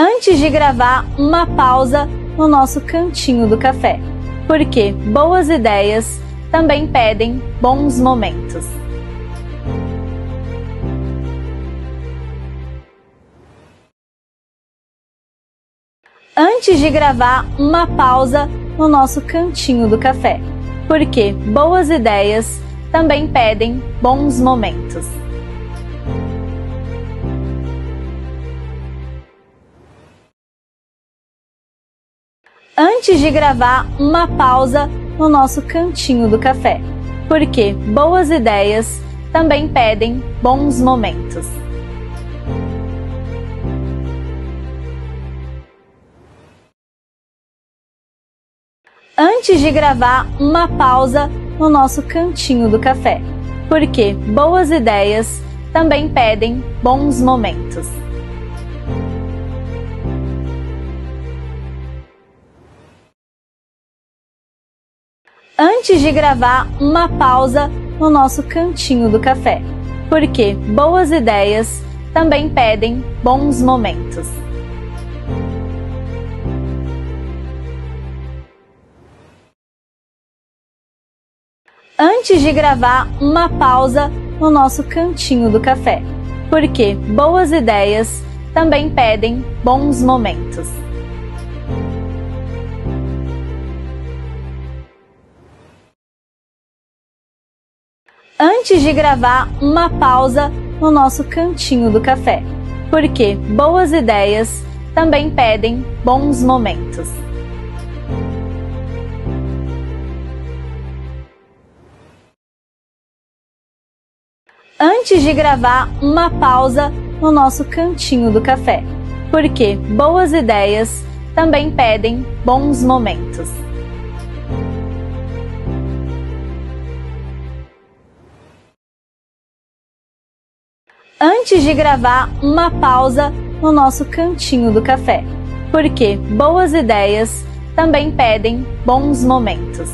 Antes de gravar, uma pausa no nosso cantinho do café, porque boas ideias também pedem bons momentos. Antes de gravar, uma pausa no nosso cantinho do café, porque boas ideias também pedem bons momentos. Antes de gravar, uma pausa no nosso cantinho do café, porque boas ideias também pedem bons momentos. Antes de gravar, uma pausa no nosso cantinho do café, porque boas ideias também pedem bons momentos. Antes de gravar, uma pausa no nosso cantinho do café, porque boas ideias também pedem bons momentos. Antes de gravar, uma pausa no nosso cantinho do café, porque boas ideias também pedem bons momentos. Antes de gravar, uma pausa no nosso cantinho do café, porque boas ideias também pedem bons momentos. Antes de gravar, uma pausa no nosso cantinho do café, porque boas ideias também pedem bons momentos. Antes de gravar, uma pausa no nosso cantinho do café, porque boas ideias também pedem bons momentos.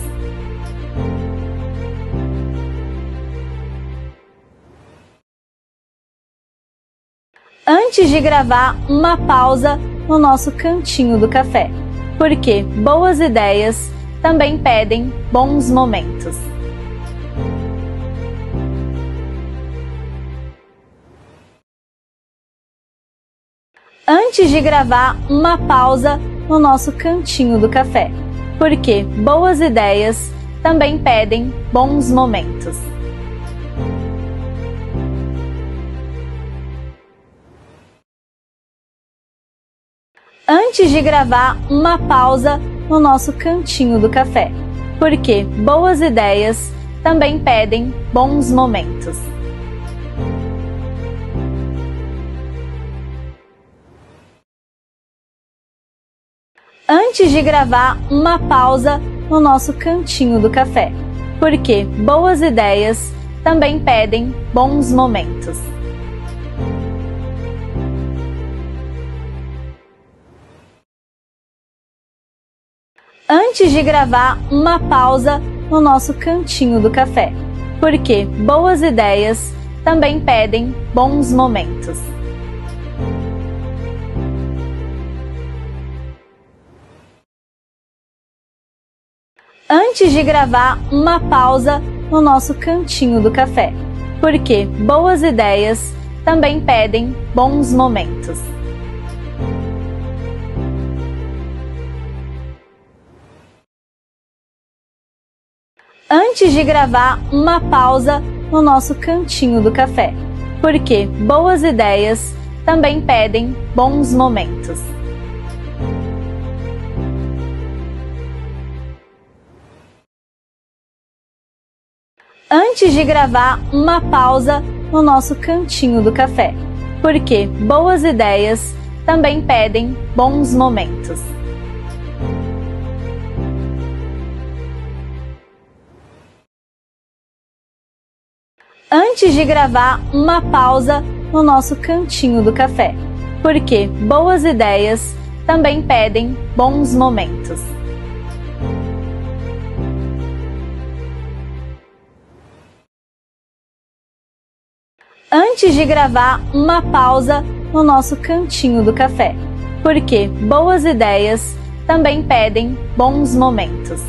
Antes de gravar, uma pausa no nosso cantinho do café, porque boas ideias também pedem bons momentos. Antes de gravar, uma pausa no nosso cantinho do café, porque boas ideias também pedem bons momentos. Antes de gravar, uma pausa no nosso cantinho do café, porque boas ideias também pedem bons momentos. Antes de gravar, uma pausa no nosso cantinho do café, porque boas ideias também pedem bons momentos. Antes de gravar, uma pausa no nosso cantinho do café, porque boas ideias também pedem bons momentos. Antes de gravar, uma pausa no nosso cantinho do café, porque boas ideias também pedem bons momentos. Antes de gravar, uma pausa no nosso cantinho do café, porque boas ideias também pedem bons momentos. Antes de gravar, uma pausa no nosso cantinho do café, porque boas ideias também pedem bons momentos. Antes de gravar, uma pausa no nosso cantinho do café, porque boas ideias também pedem bons momentos. Antes de gravar, uma pausa no nosso cantinho do café, porque boas ideias também pedem bons momentos.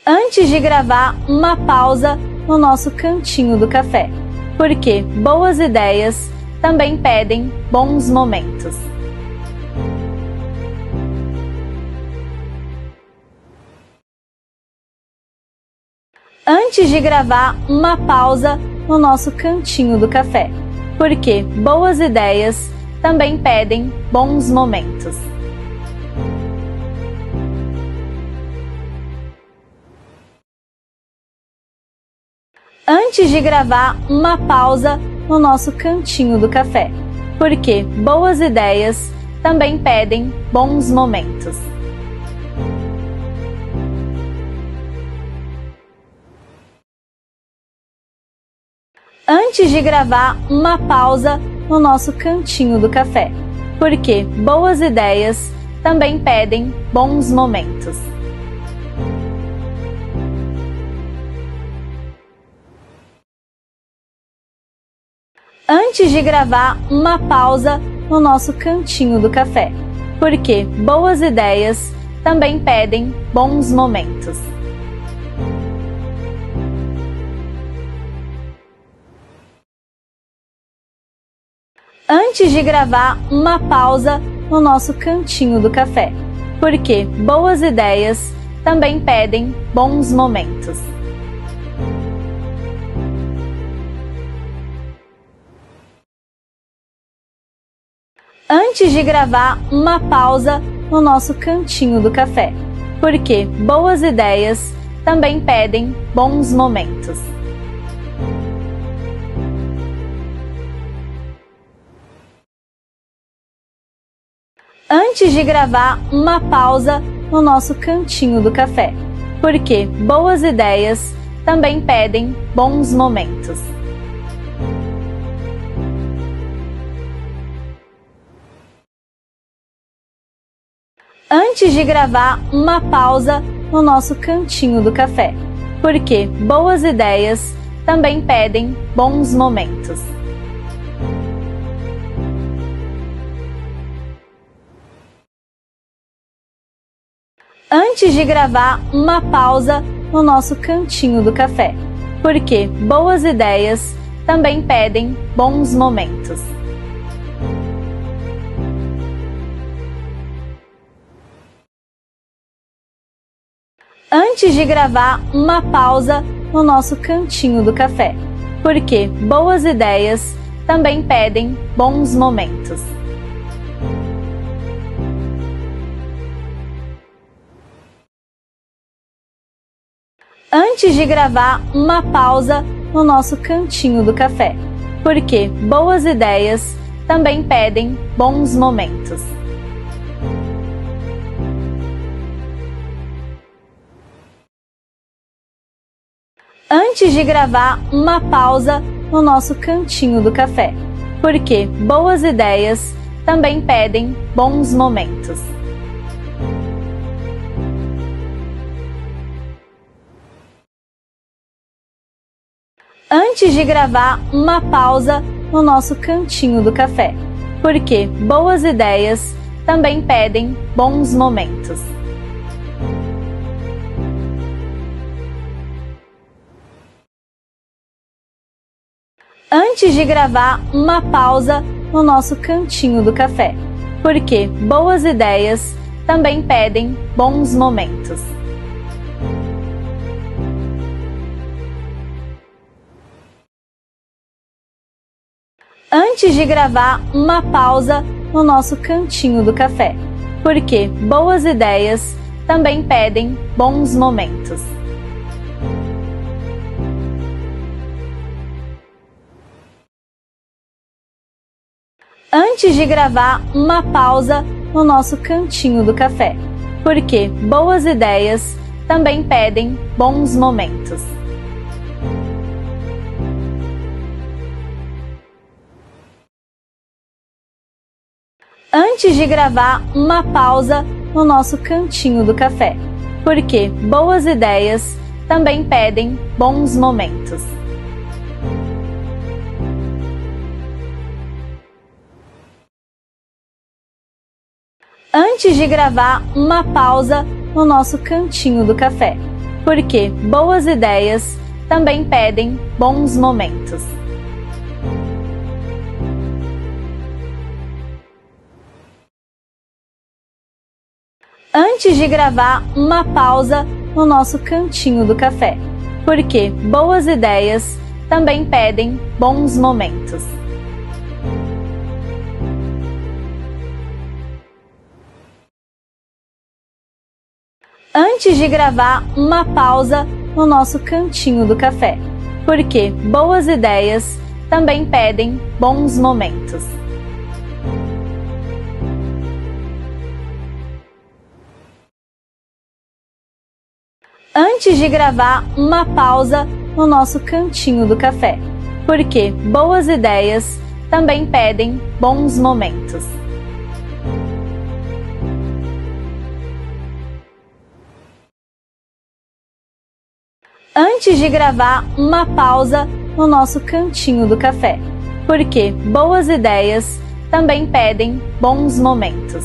Antes de gravar, uma pausa no nosso cantinho do café, porque boas ideias também pedem bons momentos. Antes de gravar, uma pausa no nosso cantinho do café, porque boas ideias também pedem bons momentos. Antes de gravar, uma pausa no nosso cantinho do café, porque boas ideias também pedem bons momentos. Antes de gravar, uma pausa no nosso cantinho do café, porque boas ideias também pedem bons momentos. Antes de gravar, uma pausa no nosso cantinho do café, porque boas ideias também pedem bons momentos. Antes de gravar, uma pausa no nosso cantinho do café, porque boas ideias também pedem bons momentos. Antes de gravar, uma pausa no nosso cantinho do café, porque boas ideias também pedem bons momentos. Antes de gravar, uma pausa no nosso cantinho do café, porque boas ideias também pedem bons momentos. Antes de gravar, uma pausa no nosso cantinho do café, porque boas ideias também pedem bons momentos. Antes de gravar, uma pausa no nosso cantinho do café, porque boas ideias também pedem bons momentos. Antes de gravar, uma pausa no nosso cantinho do café, porque boas ideias também pedem bons momentos. Antes de gravar, uma pausa no nosso cantinho do café, porque boas ideias também pedem bons momentos. Antes de gravar, uma pausa no nosso cantinho do café, porque boas ideias também pedem bons momentos. Antes de gravar, uma pausa no nosso cantinho do café, porque boas ideias também pedem bons momentos. Antes de gravar, uma pausa no nosso cantinho do café, porque boas ideias também pedem bons momentos. Antes de gravar, uma pausa no nosso cantinho do café, porque boas ideias também pedem bons momentos. Antes de gravar, uma pausa no nosso cantinho do café, porque boas ideias também pedem bons momentos. Antes de gravar, uma pausa no nosso cantinho do café, porque boas ideias também pedem bons momentos. Antes de gravar, uma pausa no nosso cantinho do café, porque boas ideias também pedem bons momentos. Antes de gravar, uma pausa no nosso cantinho do café, porque boas ideias também pedem bons momentos. Antes de gravar, uma pausa no nosso cantinho do café, porque boas ideias também pedem bons momentos. Antes de gravar, uma pausa no nosso cantinho do café, porque boas ideias também pedem bons momentos. Antes de gravar, uma pausa no nosso cantinho do café, porque boas ideias também pedem bons momentos.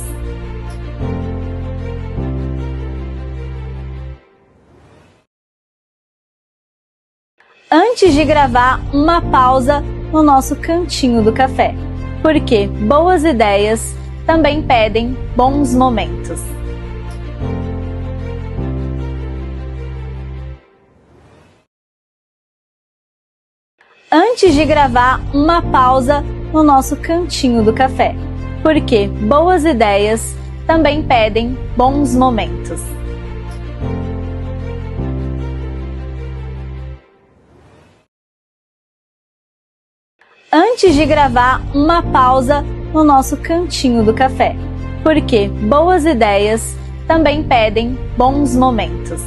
Antes de gravar, uma pausa no nosso cantinho do café, porque boas ideias também pedem bons momentos. Antes de gravar, uma pausa no nosso cantinho do café, porque boas ideias também pedem bons momentos. Antes de gravar, uma pausa no nosso cantinho do café, porque boas ideias também pedem bons momentos.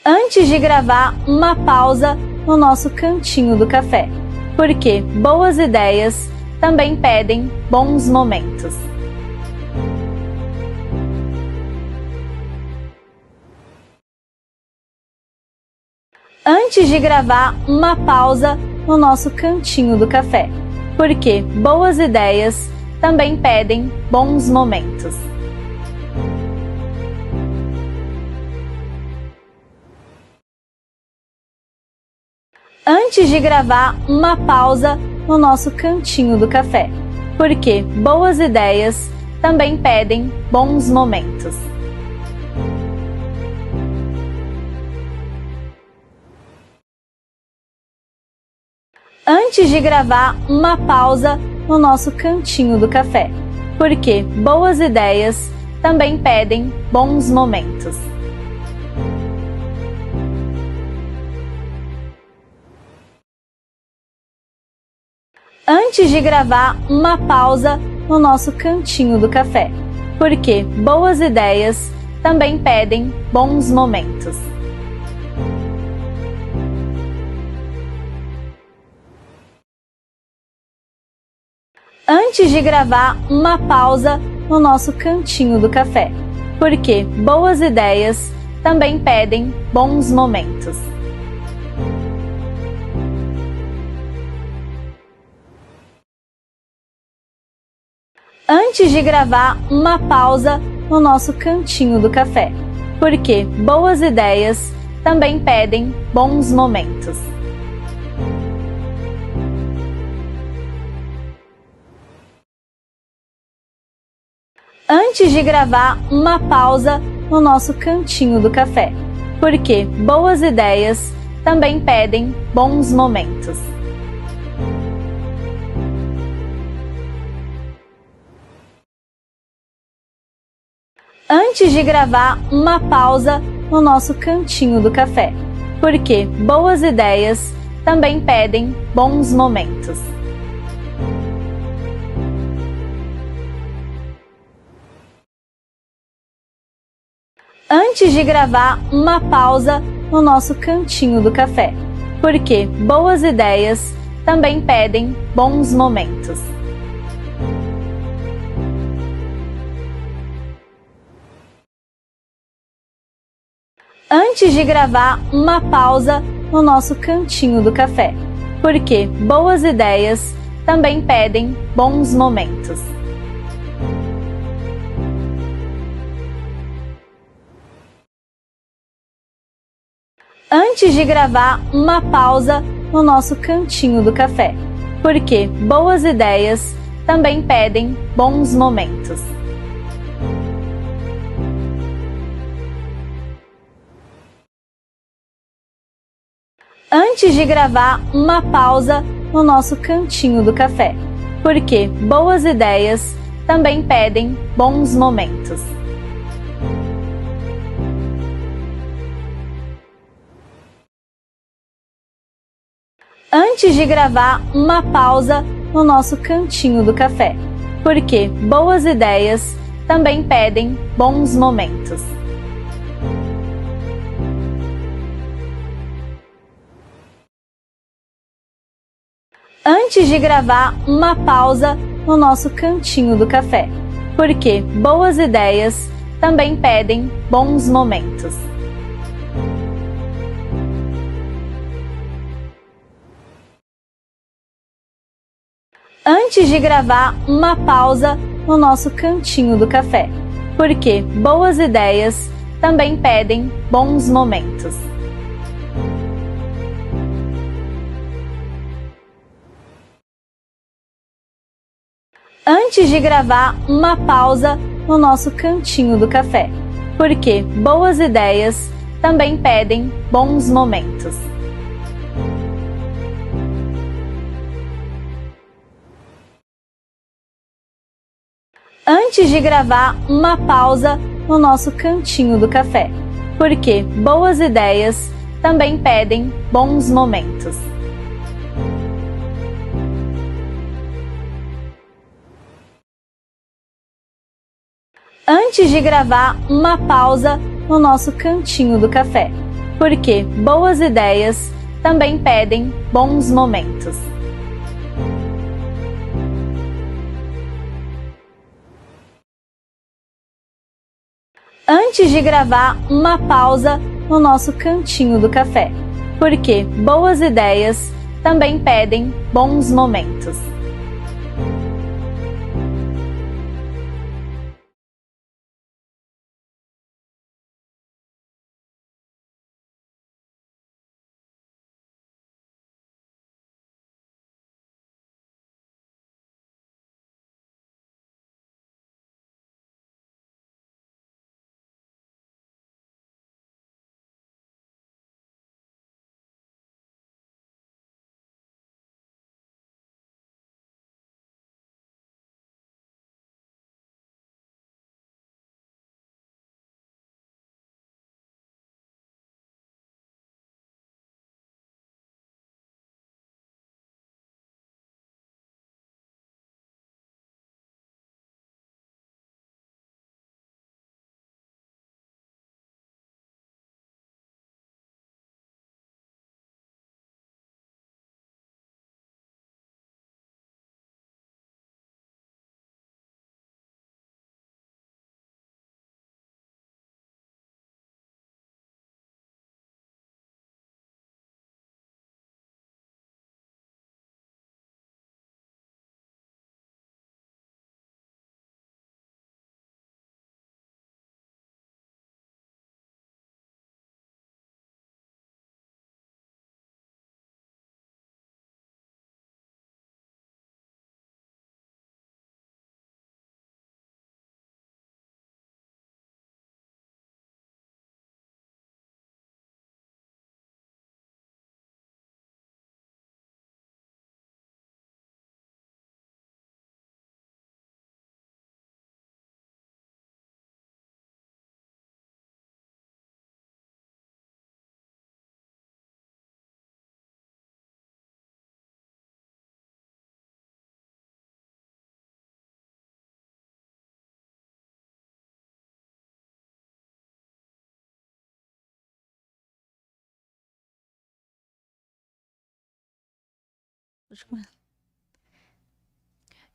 Antes de gravar, uma pausa no nosso cantinho do café, porque boas ideias também pedem bons momentos. Antes de gravar, uma pausa no nosso cantinho do café, porque boas ideias também pedem bons momentos. Antes de gravar, uma pausa no nosso cantinho do café, porque boas ideias também pedem bons momentos. Antes de gravar, uma pausa no nosso cantinho do café, porque boas ideias também pedem bons momentos. Antes de gravar, uma pausa no nosso cantinho do café, porque boas ideias também pedem bons momentos. Antes de gravar, uma pausa no nosso cantinho do café, porque boas ideias também pedem bons momentos. Antes de gravar, uma pausa no nosso cantinho do café, porque boas ideias também pedem bons momentos. Antes de gravar, uma pausa no nosso cantinho do café, porque boas ideias também pedem bons momentos. Antes de gravar, uma pausa no nosso cantinho do café, porque boas ideias também pedem bons momentos. Antes de gravar, uma pausa no nosso cantinho do café, porque boas ideias também pedem bons momentos. Antes de gravar, uma pausa no nosso cantinho do café, porque boas ideias também pedem bons momentos. Antes de gravar, uma pausa no nosso cantinho do café, porque boas ideias também pedem bons momentos. Antes de gravar, uma pausa no nosso cantinho do café, porque boas ideias também pedem bons momentos. Antes de gravar, uma pausa no nosso cantinho do café, porque boas ideias também pedem bons momentos. Antes de gravar, uma pausa no nosso cantinho do café, porque boas ideias também pedem bons momentos. Antes de gravar, uma pausa no nosso cantinho do café, porque boas ideias também pedem bons momentos. Antes de gravar, uma pausa no nosso cantinho do café, porque boas ideias também pedem bons momentos. Antes de gravar, uma pausa no nosso cantinho do café, porque boas ideias também pedem bons momentos. Antes de gravar, uma pausa no nosso cantinho do café, porque boas ideias também pedem bons momentos. Antes de gravar, uma pausa no nosso cantinho do café, porque boas ideias também pedem bons momentos.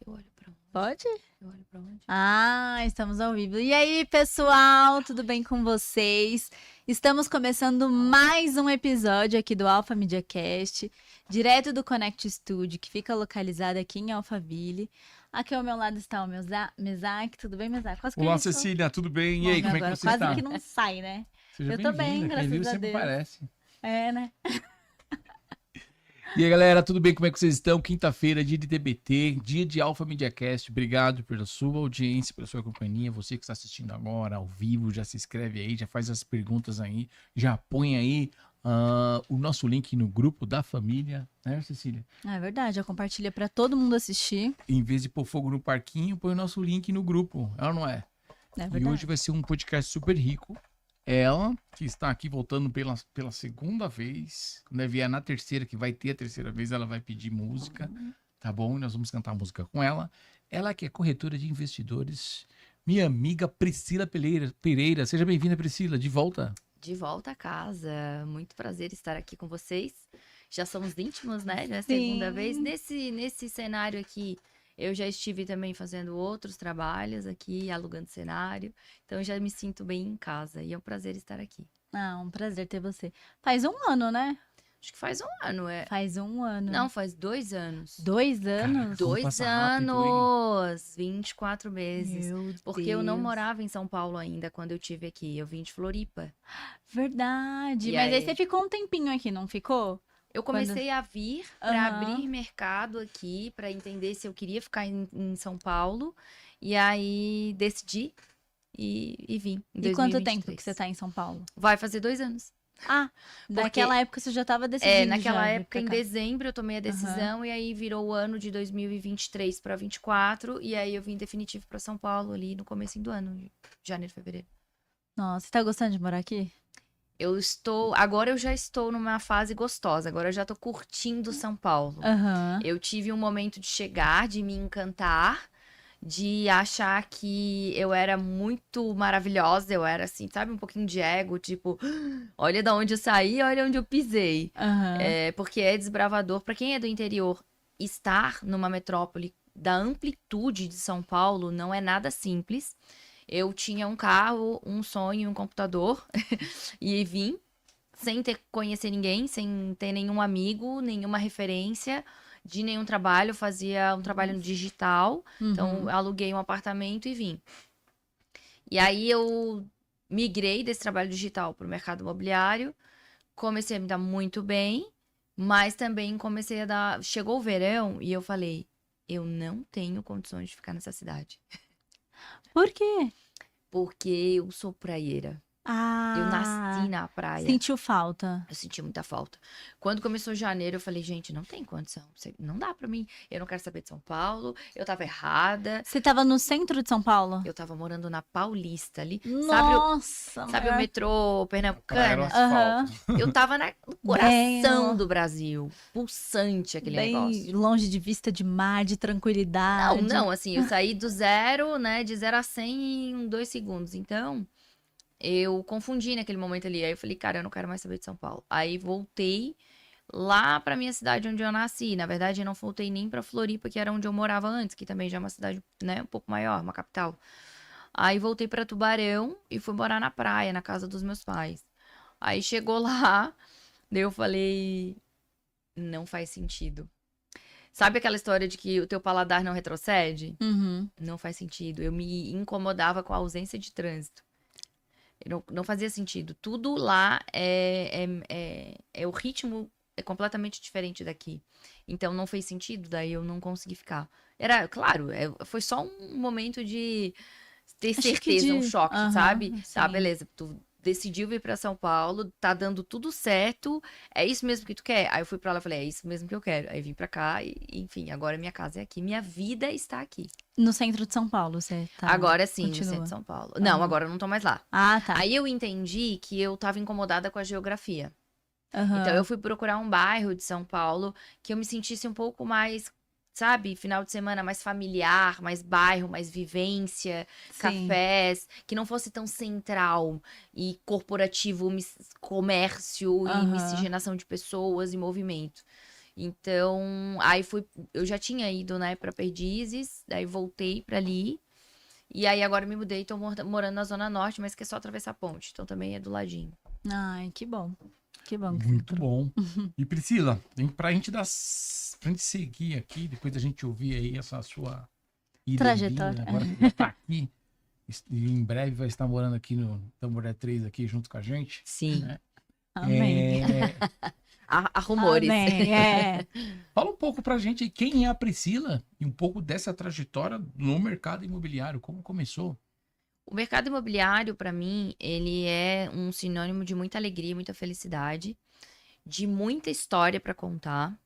Eu olho pra onde? Pode? Eu olho pra onde? Ah, estamos ao vivo. E aí, pessoal, tudo bem com vocês? Estamos começando mais um episódio aqui do Alpha Media Cast, direto do Connect Studio, que fica localizado aqui em Alphaville. Aqui ao meu lado está o meu Mesaque. Tudo bem, Mesaque? Olá, Cecília, tudo bem? E aí, como é que você quase está? Quase que não sai, né? Seja eu tô bem, graças quem viu a sempre Deus. parece. É, né? E aí, galera, tudo bem? Como é que vocês estão? Quinta-feira, dia de TBT, dia de Alpha Media Cast. Obrigado pela sua audiência, pela sua companhia. Você que está assistindo agora, ao vivo, já se inscreve aí, já faz as perguntas aí, já põe aí o nosso link no grupo da família, né, Cecília? É verdade, já compartilha pra todo mundo assistir. Em vez de pôr fogo no parquinho, põe o nosso link no grupo, é ou não é? É verdade. E hoje vai ser um podcast super rico. Ela, que está aqui voltando pela segunda vez, quando vier na terceira, que vai ter a terceira vez, ela vai pedir música, tá bom? E nós vamos cantar música com ela. Ela que é corretora de investidores, minha amiga Priscila Pereira. Seja bem-vinda, Priscila, de volta. De volta a casa. Muito prazer estar aqui com vocês. Já somos íntimos, né? Já é a Sim. segunda vez. Nesse cenário aqui, eu já estive também fazendo outros trabalhos aqui, alugando cenário. Então, eu já me sinto bem em casa. E é um prazer estar aqui. Ah, um prazer ter você. Faz um ano, né? Acho que faz um ano, é. Faz um ano. Não, faz 2 anos. 2 anos? Caraca, como 2 passa rápido, hein? anos! 24 meses. Meu Porque eu não Deus. morava em São Paulo ainda quando eu estive aqui. Eu vim de Floripa. Verdade. E Mas aí aí? você ficou um tempinho aqui, não ficou? Eu comecei a vir para Aham. abrir mercado aqui, para entender se eu queria ficar em São Paulo. E aí decidi e vim. Em E quanto 2023. tempo que você tá em São Paulo? Vai fazer 2 anos. Ah, naquela época você já tava decidindo. É, naquela já vir época, pra em cá. dezembro, eu tomei a decisão e aí virou o ano de 2023 para 24. E aí eu vim definitivo para São Paulo ali no comecinho do ano, janeiro, fevereiro. Nossa, você tá gostando de morar aqui? Agora eu já estou numa fase gostosa, agora eu já tô curtindo São Paulo. Aham. Eu tive um momento de chegar, de me encantar, de achar que eu era muito maravilhosa, eu era assim, sabe, um pouquinho de ego, tipo, olha da onde eu saí, olha onde eu pisei. Aham. Porque é desbravador. Pra quem é do interior, estar numa metrópole da amplitude de São Paulo não é nada simples. Eu tinha um carro, um sonho, um computador e vim sem conhecer ninguém, sem ter nenhum amigo, nenhuma referência de nenhum trabalho. Eu fazia um trabalho no digital, então aluguei um apartamento e vim. E aí eu migrei desse trabalho digital para o mercado imobiliário, comecei a me dar muito bem, mas também comecei a dar... Chegou o verão e eu falei, eu não tenho condições de ficar nessa cidade. Por quê? Porque eu sou praieira. Ah. Eu nasci na praia. Sentiu falta. Eu senti muita falta. Quando começou janeiro, eu falei, gente, não tem condição. Não dá pra mim. Eu não quero saber de São Paulo. Eu tava errada. Você tava no centro de São Paulo? Eu tava morando na Paulista ali. Nossa. Sabe o metrô Praia era o Pernambucana? asfalto. Eu tava no coração do Brasil. Pulsante aquele negócio. Bem longe de vista de mar, de tranquilidade. Não, assim, eu saí do zero, né, de 0 a 100 em 2 segundos. Então, eu confundi naquele momento ali. Aí eu falei, cara, eu não quero mais saber de São Paulo. Aí voltei lá pra minha cidade onde eu nasci. Na verdade, eu não voltei nem pra Floripa, que era onde eu morava antes, que também já é uma cidade, né, um pouco maior, uma capital. Aí voltei pra Tubarão e fui morar na praia, na casa dos meus pais. Aí chegou lá, daí eu falei, não faz sentido. Sabe aquela história de que o teu paladar não retrocede? Uhum. Não faz sentido. Eu me incomodava com a ausência de trânsito. Não fazia sentido. Tudo lá o ritmo é completamente diferente daqui. Então não fez sentido, daí eu não consegui ficar. Era, claro, foi só um momento de ter Acho que certeza, um choque, Aham, sabe? Tá, sim. beleza, tu decidiu vir pra São Paulo, tá dando tudo certo, é isso mesmo que tu quer? Aí eu fui pra lá e falei, é isso mesmo que eu quero. Aí vim pra cá e, enfim, agora minha casa é aqui, minha vida está aqui. No centro de São Paulo, você tá? Agora sim, continua. no centro de São Paulo. Não, Aham. agora eu não tô mais lá. Ah, tá. Aí eu entendi que eu tava incomodada com a geografia. Aham. Então eu fui procurar um bairro de São Paulo que eu me sentisse um pouco mais, sabe, final de semana mais familiar, mais bairro, mais vivência, Sim. cafés, que não fosse tão central e corporativo, comércio e Aham. miscigenação de pessoas e movimento. Então, aí eu já tinha ido, né, pra Perdizes, daí voltei pra ali. E aí agora me mudei, tô morando na Zona Norte, mas que é só atravessar a ponte, então também é do ladinho. Ai, que bom. Que bom que Muito bom. E Priscila, pra gente seguir aqui, depois da gente ouvir aí essa sua ida e Trajetória. vinda, agora que já tá aqui, e em breve vai estar morando aqui no Tamboré 3 aqui junto com a gente. Sim. Né? Amém. Há rumores. Amém. É. Fala um pouco pra gente aí quem é a Priscila e um pouco dessa trajetória no mercado imobiliário, como começou. O mercado imobiliário, para mim, ele é um sinônimo de muita alegria, muita felicidade, de muita história para contar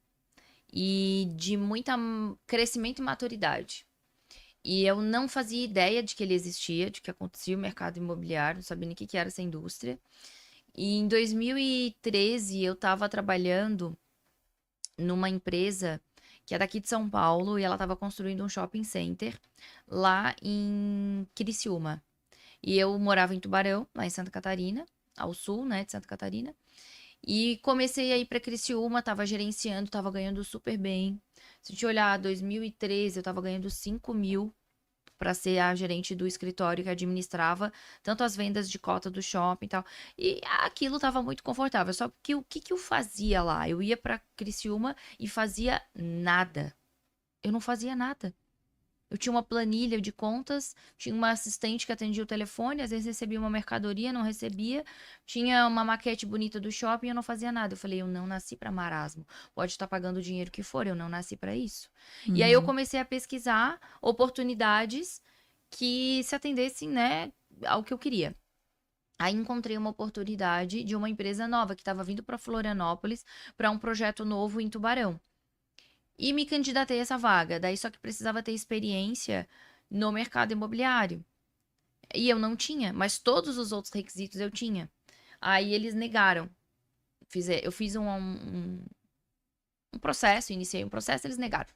e de muito crescimento e maturidade. E eu não fazia ideia de que ele existia, de que acontecia o mercado imobiliário, não sabia nem o que era essa indústria. E em 2013 eu estava trabalhando numa empresa que é daqui de São Paulo e ela estava construindo um shopping center lá em Criciúma. E eu morava em Tubarão, lá em Santa Catarina, ao sul, né, de Santa Catarina. E comecei a ir para Criciúma, tava gerenciando, tava ganhando super bem. Se a gente olhar 2013, eu tava ganhando 5 mil para ser a gerente do escritório que administrava tanto as vendas de cota do shopping e tal. E aquilo tava muito confortável. Só que o que eu fazia lá? Eu ia para Criciúma e fazia nada. Eu não fazia nada. Eu tinha uma planilha de contas, tinha uma assistente que atendia o telefone, às vezes recebia uma mercadoria, não recebia, tinha uma maquete bonita do shopping e eu não fazia nada. Eu falei, eu não nasci para marasmo. Pode estar pagando o dinheiro que for, eu não nasci para isso. E aí eu comecei a pesquisar oportunidades que se atendessem, né, ao que eu queria. Aí encontrei uma oportunidade de uma empresa nova que estava vindo para Florianópolis para um projeto novo em Tubarão. E me candidatei a essa vaga. Daí só que precisava ter experiência no mercado imobiliário. E eu não tinha, mas todos os outros requisitos eu tinha. Aí eles negaram. Eu fiz um processo, iniciei um processo, eles negaram.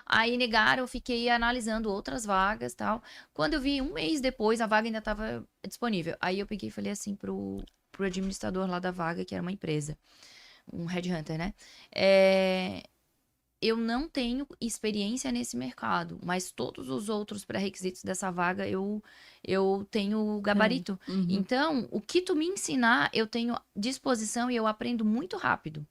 Aí negaram, eu fiquei analisando outras vagas e tal. Quando eu vi, um mês depois, a vaga ainda estava disponível. Aí eu peguei e falei assim pro administrador lá da vaga, que era uma empresa, um headhunter, né? Eu não tenho experiência nesse mercado, mas todos os outros pré-requisitos dessa vaga eu tenho gabarito. Então, o que tu me ensinar, eu tenho disposição e eu aprendo muito rápido.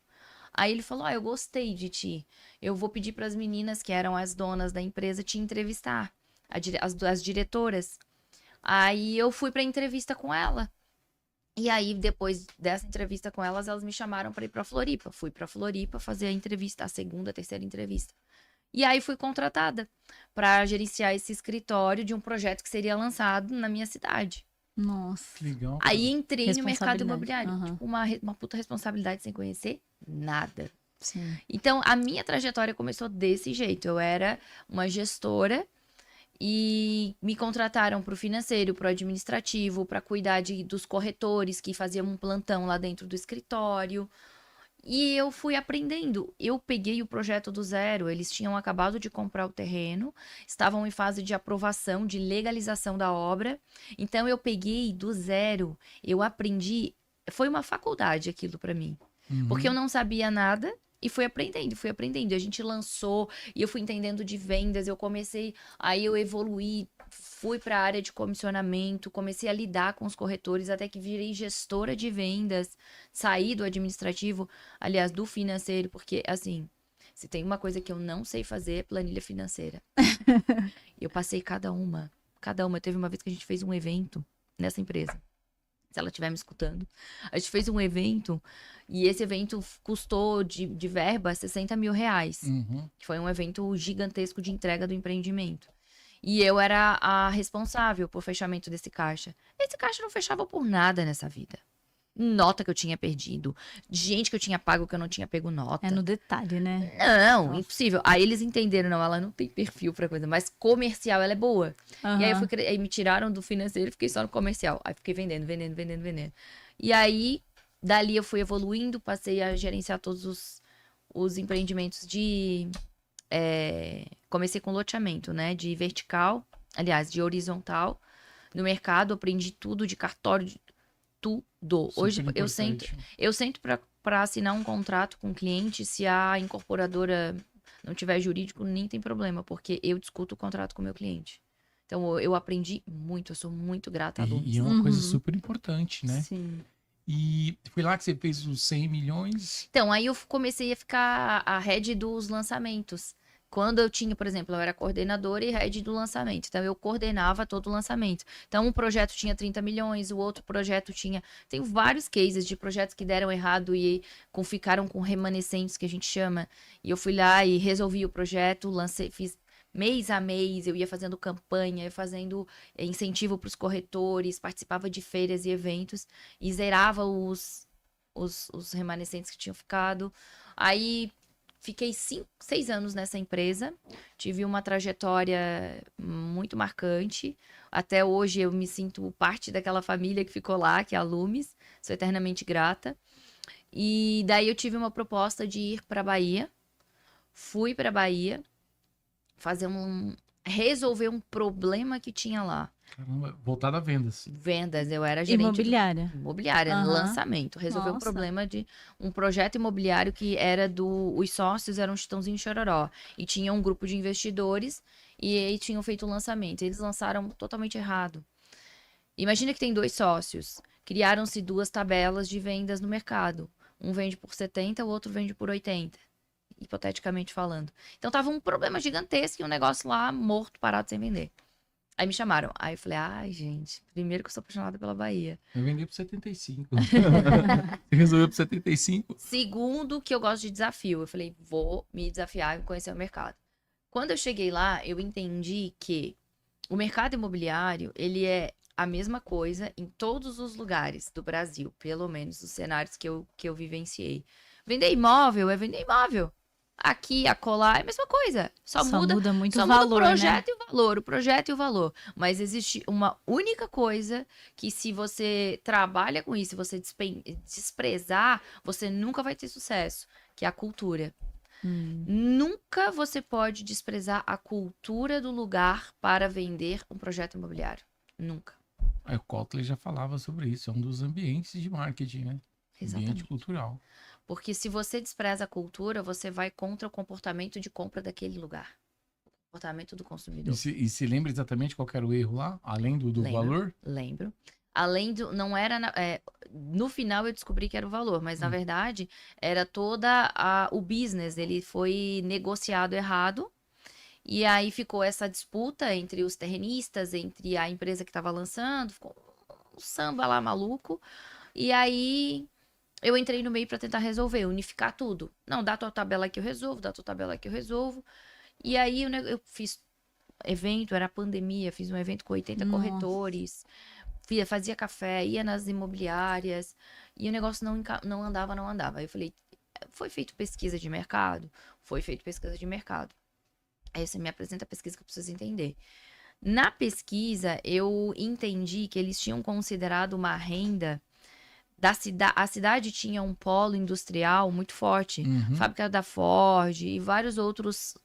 Aí ele falou: eu gostei de ti. Eu vou pedir para as meninas que eram as donas da empresa te entrevistar, as diretoras. Aí eu fui para entrevista com ela. E aí, depois dessa entrevista com elas me chamaram para ir para Floripa. Fui para Floripa fazer a entrevista, a segunda, terceira entrevista. E aí fui contratada para gerenciar esse escritório de um projeto que seria lançado na minha cidade. Nossa. Que legal. Aí entrei no mercado Responsabilidade. imobiliário. Tipo, uma puta responsabilidade sem conhecer nada. Sim. Então, a minha trajetória começou desse jeito. Eu era uma gestora e me contrataram para o financeiro, para o administrativo, para cuidar dos corretores que faziam um plantão lá dentro do escritório. E eu fui aprendendo. Eu peguei o projeto do zero. Eles tinham acabado de comprar o terreno, estavam em fase de aprovação, de legalização da obra. Então eu peguei do zero. Eu aprendi. Foi uma faculdade aquilo para mim, porque eu não sabia nada. E fui aprendendo, fui aprendendo. A gente lançou e eu fui entendendo de vendas. Eu comecei, aí eu evoluí, fui para a área de comissionamento, comecei a lidar com os corretores, até que virei gestora de vendas, saí do administrativo, aliás, do financeiro, porque, assim, se tem uma coisa que eu não sei fazer, é planilha financeira. Eu passei cada uma. Teve uma vez que a gente fez um evento nessa empresa. Se ela estiver me escutando. A gente fez um evento e esse evento custou de verba 60 mil reais. Que foi um evento gigantesco de entrega do empreendimento. E eu era a responsável por fechamento desse caixa. Esse caixa não fechava por nada nessa vida. Nota que eu tinha perdido. Gente que eu tinha pago que eu não tinha pego nota. É no detalhe, né? Não, Nossa. impossível. Aí eles entenderam, não, ela não tem perfil pra coisa, mas comercial ela é boa. E aí aí me tiraram do financeiro e fiquei só no comercial. Aí fiquei vendendo. E aí, dali eu fui evoluindo, passei a gerenciar todos os empreendimentos comecei com loteamento, né? De vertical, aliás, de horizontal. No mercado, aprendi tudo de cartório, tudo. Hoje eu sento para assinar um contrato com o cliente, se a incorporadora não tiver jurídico, nem tem problema, porque eu discuto o contrato com o meu cliente. Então eu aprendi muito, eu sou muito grata a alunos. E é uma coisa super importante, né? Sim. E foi lá que você fez os 100 milhões. Então, aí eu comecei a ficar a head dos lançamentos. Quando eu tinha, por exemplo, eu era coordenadora e head do lançamento. Então, eu coordenava todo o lançamento. Então, um projeto tinha 30 milhões, o outro projeto tinha... Tem vários cases de projetos que deram errado e ficaram com remanescentes, que a gente chama. E eu fui lá e resolvi o projeto, lancei, fiz mês a mês, eu ia fazendo campanha, ia fazendo incentivo para os corretores, participava de feiras e eventos e zerava os remanescentes que tinham ficado. Aí fiquei 6 anos nessa empresa, tive uma trajetória muito marcante. Até hoje eu me sinto parte daquela família que ficou lá, que é a Lumes, sou eternamente grata. E daí eu tive uma proposta de ir para Bahia, fui para Bahia, resolver um problema que tinha lá. Caramba, voltado a vendas. Vendas, eu era gerente Imobiliária. lançamento. Resolver um Nossa. problema de um projeto imobiliário que era os sócios eram um Chitãozinho e Chororó. E tinha um grupo de investidores e aí tinham feito o lançamento. Eles lançaram totalmente errado. Imagina que tem 2 sócios. Criaram-se 2 tabelas de vendas no mercado. Um vende por 70, o outro vende por 80. Hipoteticamente falando. Então tava um problema gigantesco e um negócio lá morto, parado, sem vender. Aí me chamaram. Aí eu falei, ai, gente, primeiro que eu sou apaixonada pela Bahia. Eu vendi por 75. Você resolveu por 75? Segundo, que eu gosto de desafio. Eu falei, vou me desafiar e conhecer o mercado. Quando eu cheguei lá, eu entendi que o mercado imobiliário, ele é a mesma coisa em todos os lugares do Brasil, pelo menos os cenários que eu vivenciei. Vender imóvel é vender imóvel. Aqui, acolá, é a mesma coisa. Só muda muito só o muda valor, o projeto né? e o valor, o projeto e o valor. Mas existe uma única coisa que se você trabalha com isso, se você desprezar, você nunca vai ter sucesso, que é a cultura. Nunca você pode desprezar a cultura do lugar para vender um projeto imobiliário. Nunca. Aí o Kotler já falava sobre isso. É um dos ambientes de marketing, né? Exatamente. Ambiente cultural. Porque se você despreza a cultura, você vai contra o comportamento de compra daquele lugar. O comportamento do consumidor. E se lembra exatamente qual que era o erro lá? Além do valor? Lembro. Além do... Não era... no final eu descobri que era o valor, mas na verdade era toda o business. Ele foi negociado errado. E aí ficou essa disputa entre os terrenistas, entre a empresa que estava lançando. Ficou um samba lá maluco. E aí... eu entrei no meio para tentar resolver, unificar tudo. Não, dá tua tabela que eu resolvo, dá tua tabela que eu resolvo. E aí eu fiz evento, era pandemia, fiz um evento com 80 corretores, fazia café, ia nas imobiliárias, e o negócio não andava. Aí eu falei, foi feito pesquisa de mercado? Foi feito pesquisa de mercado. Aí você me apresenta a pesquisa que eu preciso entender. Na pesquisa, eu entendi que eles tinham considerado uma renda a cidade tinha um polo industrial muito forte, fábrica da Ford e vários outros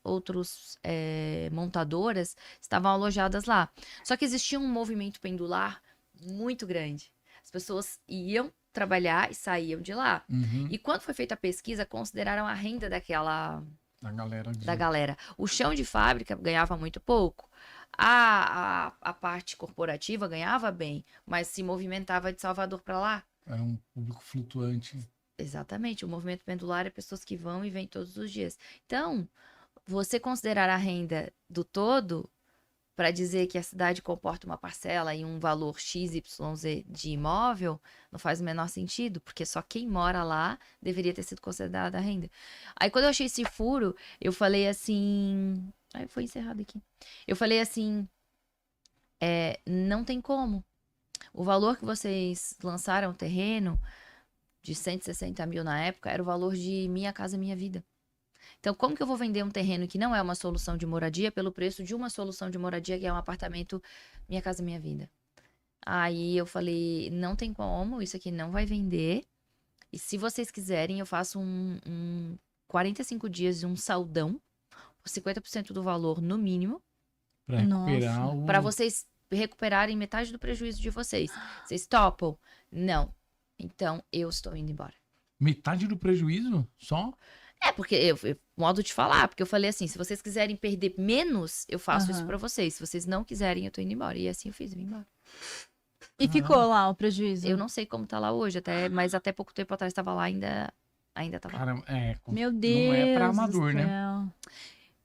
montadoras estavam alojadas lá. Só que existia um movimento pendular muito grande. As pessoas iam trabalhar e saíam de lá. E quando foi feita a pesquisa, consideraram a renda da galera. O chão de fábrica ganhava muito pouco. A parte corporativa ganhava bem, mas se movimentava de Salvador para lá. Era um público flutuante. Exatamente. O movimento pendular é pessoas que vão e vêm todos os dias. Então, você considerar a renda do todo para dizer que a cidade comporta uma parcela e um valor XYZ de imóvel não faz o menor sentido, porque só quem mora lá deveria ter sido considerada a renda. Aí, quando eu achei esse furo, eu falei assim... Aí foi encerrado aqui. Eu falei assim... não tem como. O valor que vocês lançaram o terreno, de 160 mil na época, era o valor de Minha Casa Minha Vida. Então, como que eu vou vender um terreno que não é uma solução de moradia pelo preço de uma solução de moradia, que é um apartamento Minha Casa Minha Vida? Aí eu falei, não tem como, isso aqui não vai vender. E se vocês quiserem, eu faço 45 dias de um saldão, por 50% do valor no mínimo. Para recuperar para vocês recuperarem metade do prejuízo de vocês. Vocês topam? Não. Então, eu estou indo embora. Metade do prejuízo? Só? Porque modo de falar, porque eu falei assim, se vocês quiserem perder menos, eu faço isso pra vocês. Se vocês não quiserem, eu tô indo embora. E assim eu fiz, vim embora. E ficou lá o prejuízo? Eu não sei como tá lá hoje, mas até pouco tempo atrás estava lá, ainda tava lá. Cara, Meu não é pra Deus amador, do né? céu.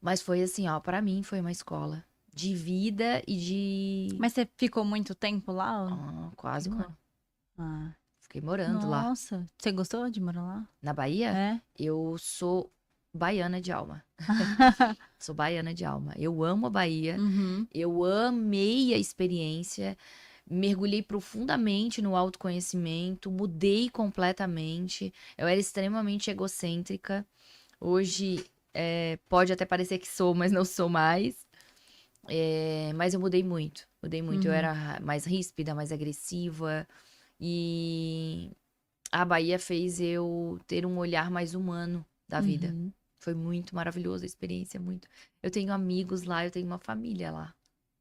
Mas foi assim, ó, pra mim foi uma escola de vida e de Mas você ficou muito tempo lá? quase um Ficou. ano. Ah. Fiquei morando lá. Nossa, você gostou de morar lá? Na Bahia, É? eu sou baiana de alma. Sou baiana de alma. Eu amo a Bahia. Uhum. Eu amei a experiência. Mergulhei profundamente no autoconhecimento, mudei completamente. Eu era extremamente egocêntrica. Hoje pode até parecer que sou, mas não sou mais. Mas eu mudei muito. Mudei muito. Eu Uhum. era mais ríspida, mais agressiva. E a Bahia fez eu ter um olhar mais humano da vida. Uhum. Foi muito maravilhosa a experiência, muito. Eu tenho amigos lá, eu tenho uma família lá.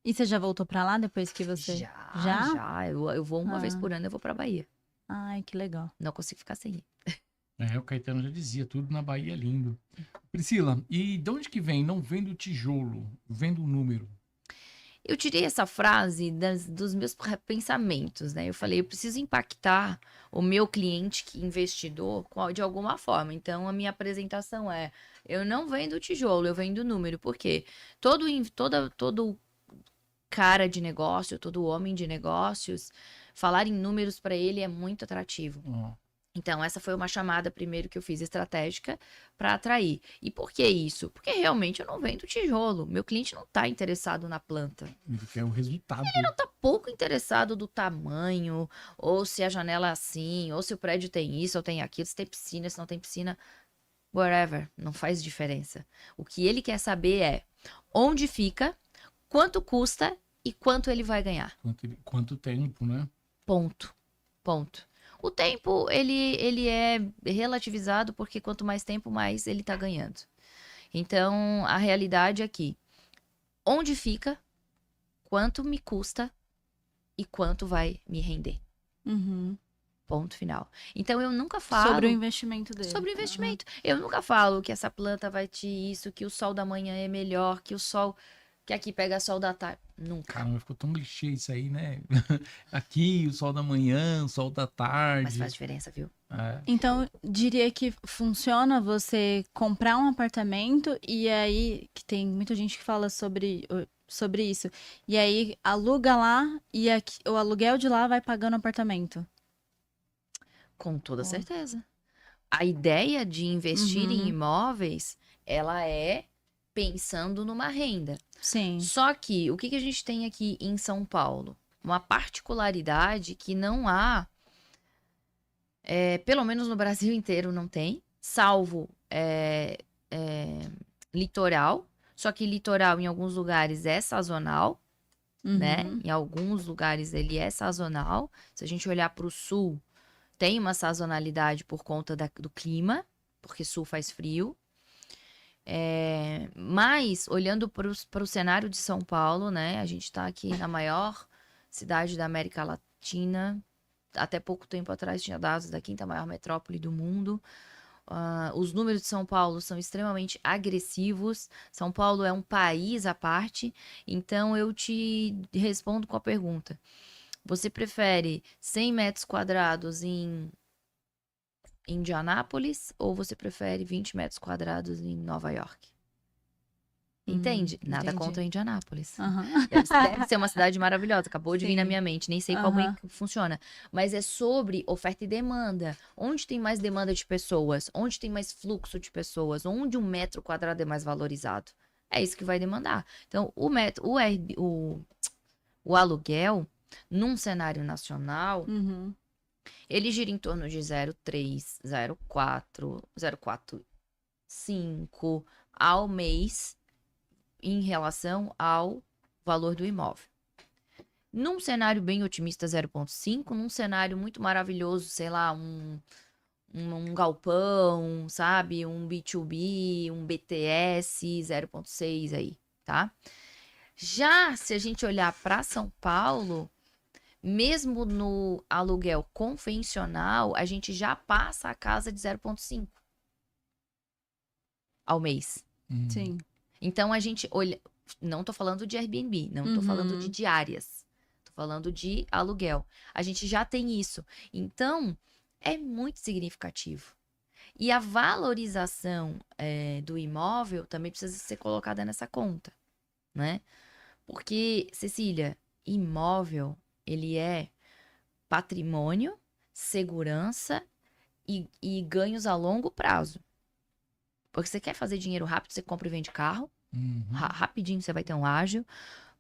E você já voltou pra lá depois que você... Já? Já. Eu vou uma vez por ano, eu vou pra Bahia. Ai, que legal. Não consigo ficar sem ir. O Caetano já dizia, tudo na Bahia é lindo. Priscila, e de onde que vem? Não vem do tijolo, vem do número. Eu tirei essa frase dos meus pensamentos, né? Eu falei, eu preciso impactar o meu cliente investidor de alguma forma. Então, a minha apresentação é, eu não vendo tijolo, eu vendo número. Por quê? Todo cara de negócio, todo homem de negócios, falar em números para ele é muito atrativo. Ó, Então, essa foi uma chamada primeiro que eu fiz estratégica para atrair. E por que isso? Porque realmente eu não vendo tijolo. Meu cliente não está interessado na planta. ele quer o resultado. Tá pouco interessado do tamanho, ou se a janela é assim, ou se o prédio tem isso ou tem aquilo, se tem piscina, se não tem piscina. Whatever, não faz diferença. O que ele quer saber é onde fica, quanto custa e quanto ele vai ganhar. Quanto tempo, né? Ponto. Ponto. O tempo, ele é relativizado porque quanto mais tempo, mais ele tá ganhando. Então, a realidade é que onde fica, quanto me custa e quanto vai me render. Uhum. Ponto final. Então, eu nunca falo Sobre o investimento dele. sobre o investimento. Eu nunca falo que essa planta vai te isso, que o sol da manhã é melhor, que o sol que aqui pega sol da tarde. Nunca. Caramba, ficou tão clichê isso aí, né? Aqui, o sol da manhã, o sol da Mas tarde. faz diferença, viu? É. Então, diria que funciona você comprar um apartamento e aí, que tem muita gente que fala sobre isso, e aí aluga lá e o aluguel de lá vai pagando o apartamento. Com toda Ó. certeza. A ideia de investir em Uhum. imóveis, ela é pensando numa renda. Sim. Só que o que a gente tem aqui em São Paulo? Uma particularidade que não há, pelo menos no Brasil inteiro não tem, salvo litoral. Só que litoral em alguns lugares é sazonal, né? Uhum. Em alguns lugares ele é sazonal. Se a gente olhar para o sul, tem uma sazonalidade por conta do clima, porque sul faz frio. Mas, olhando para o cenário de São Paulo, né? A gente está aqui na maior cidade da América Latina. Até pouco tempo atrás tinha dados da quinta maior metrópole do mundo. Os números de São Paulo são extremamente agressivos. São Paulo é um país à parte. Então, eu te respondo com a pergunta. Você prefere 100 metros quadrados em Indianápolis ou você prefere 20 metros quadrados em Nova York? Entende? Nada entendi. contra Indianápolis. Aham. Deve ser uma cidade maravilhosa, acabou de vir na Sim. minha mente, nem sei Aham. como é que funciona. Mas é sobre oferta e demanda. Onde tem mais demanda de pessoas? Onde tem mais fluxo de pessoas? Onde um metro quadrado é mais valorizado? É isso que vai demandar. Então, o aluguel, num cenário nacional, Uhum. ele gira em torno de 0,3, 0,4, 0,45 ao mês em relação ao valor do imóvel. Num cenário bem otimista, 0,5. Num cenário muito maravilhoso, sei lá, um galpão, sabe? Um B2B, um BTS, 0,6 aí, tá? Já se a gente olhar para São Paulo, mesmo no aluguel convencional, a gente já passa a casa de 0,5 ao mês. Sim. Então a gente olha, não tô falando de Airbnb, não tô falando de diárias. Tô falando de aluguel. A gente já tem isso. Então, é muito significativo. E a valorização do imóvel também precisa ser colocada nessa conta, né? Porque, Cecília, imóvel, ele é patrimônio, segurança e ganhos a longo prazo. Porque você quer fazer dinheiro rápido, você compra e vende carro. Uhum. Rapidinho você vai ter um ágio.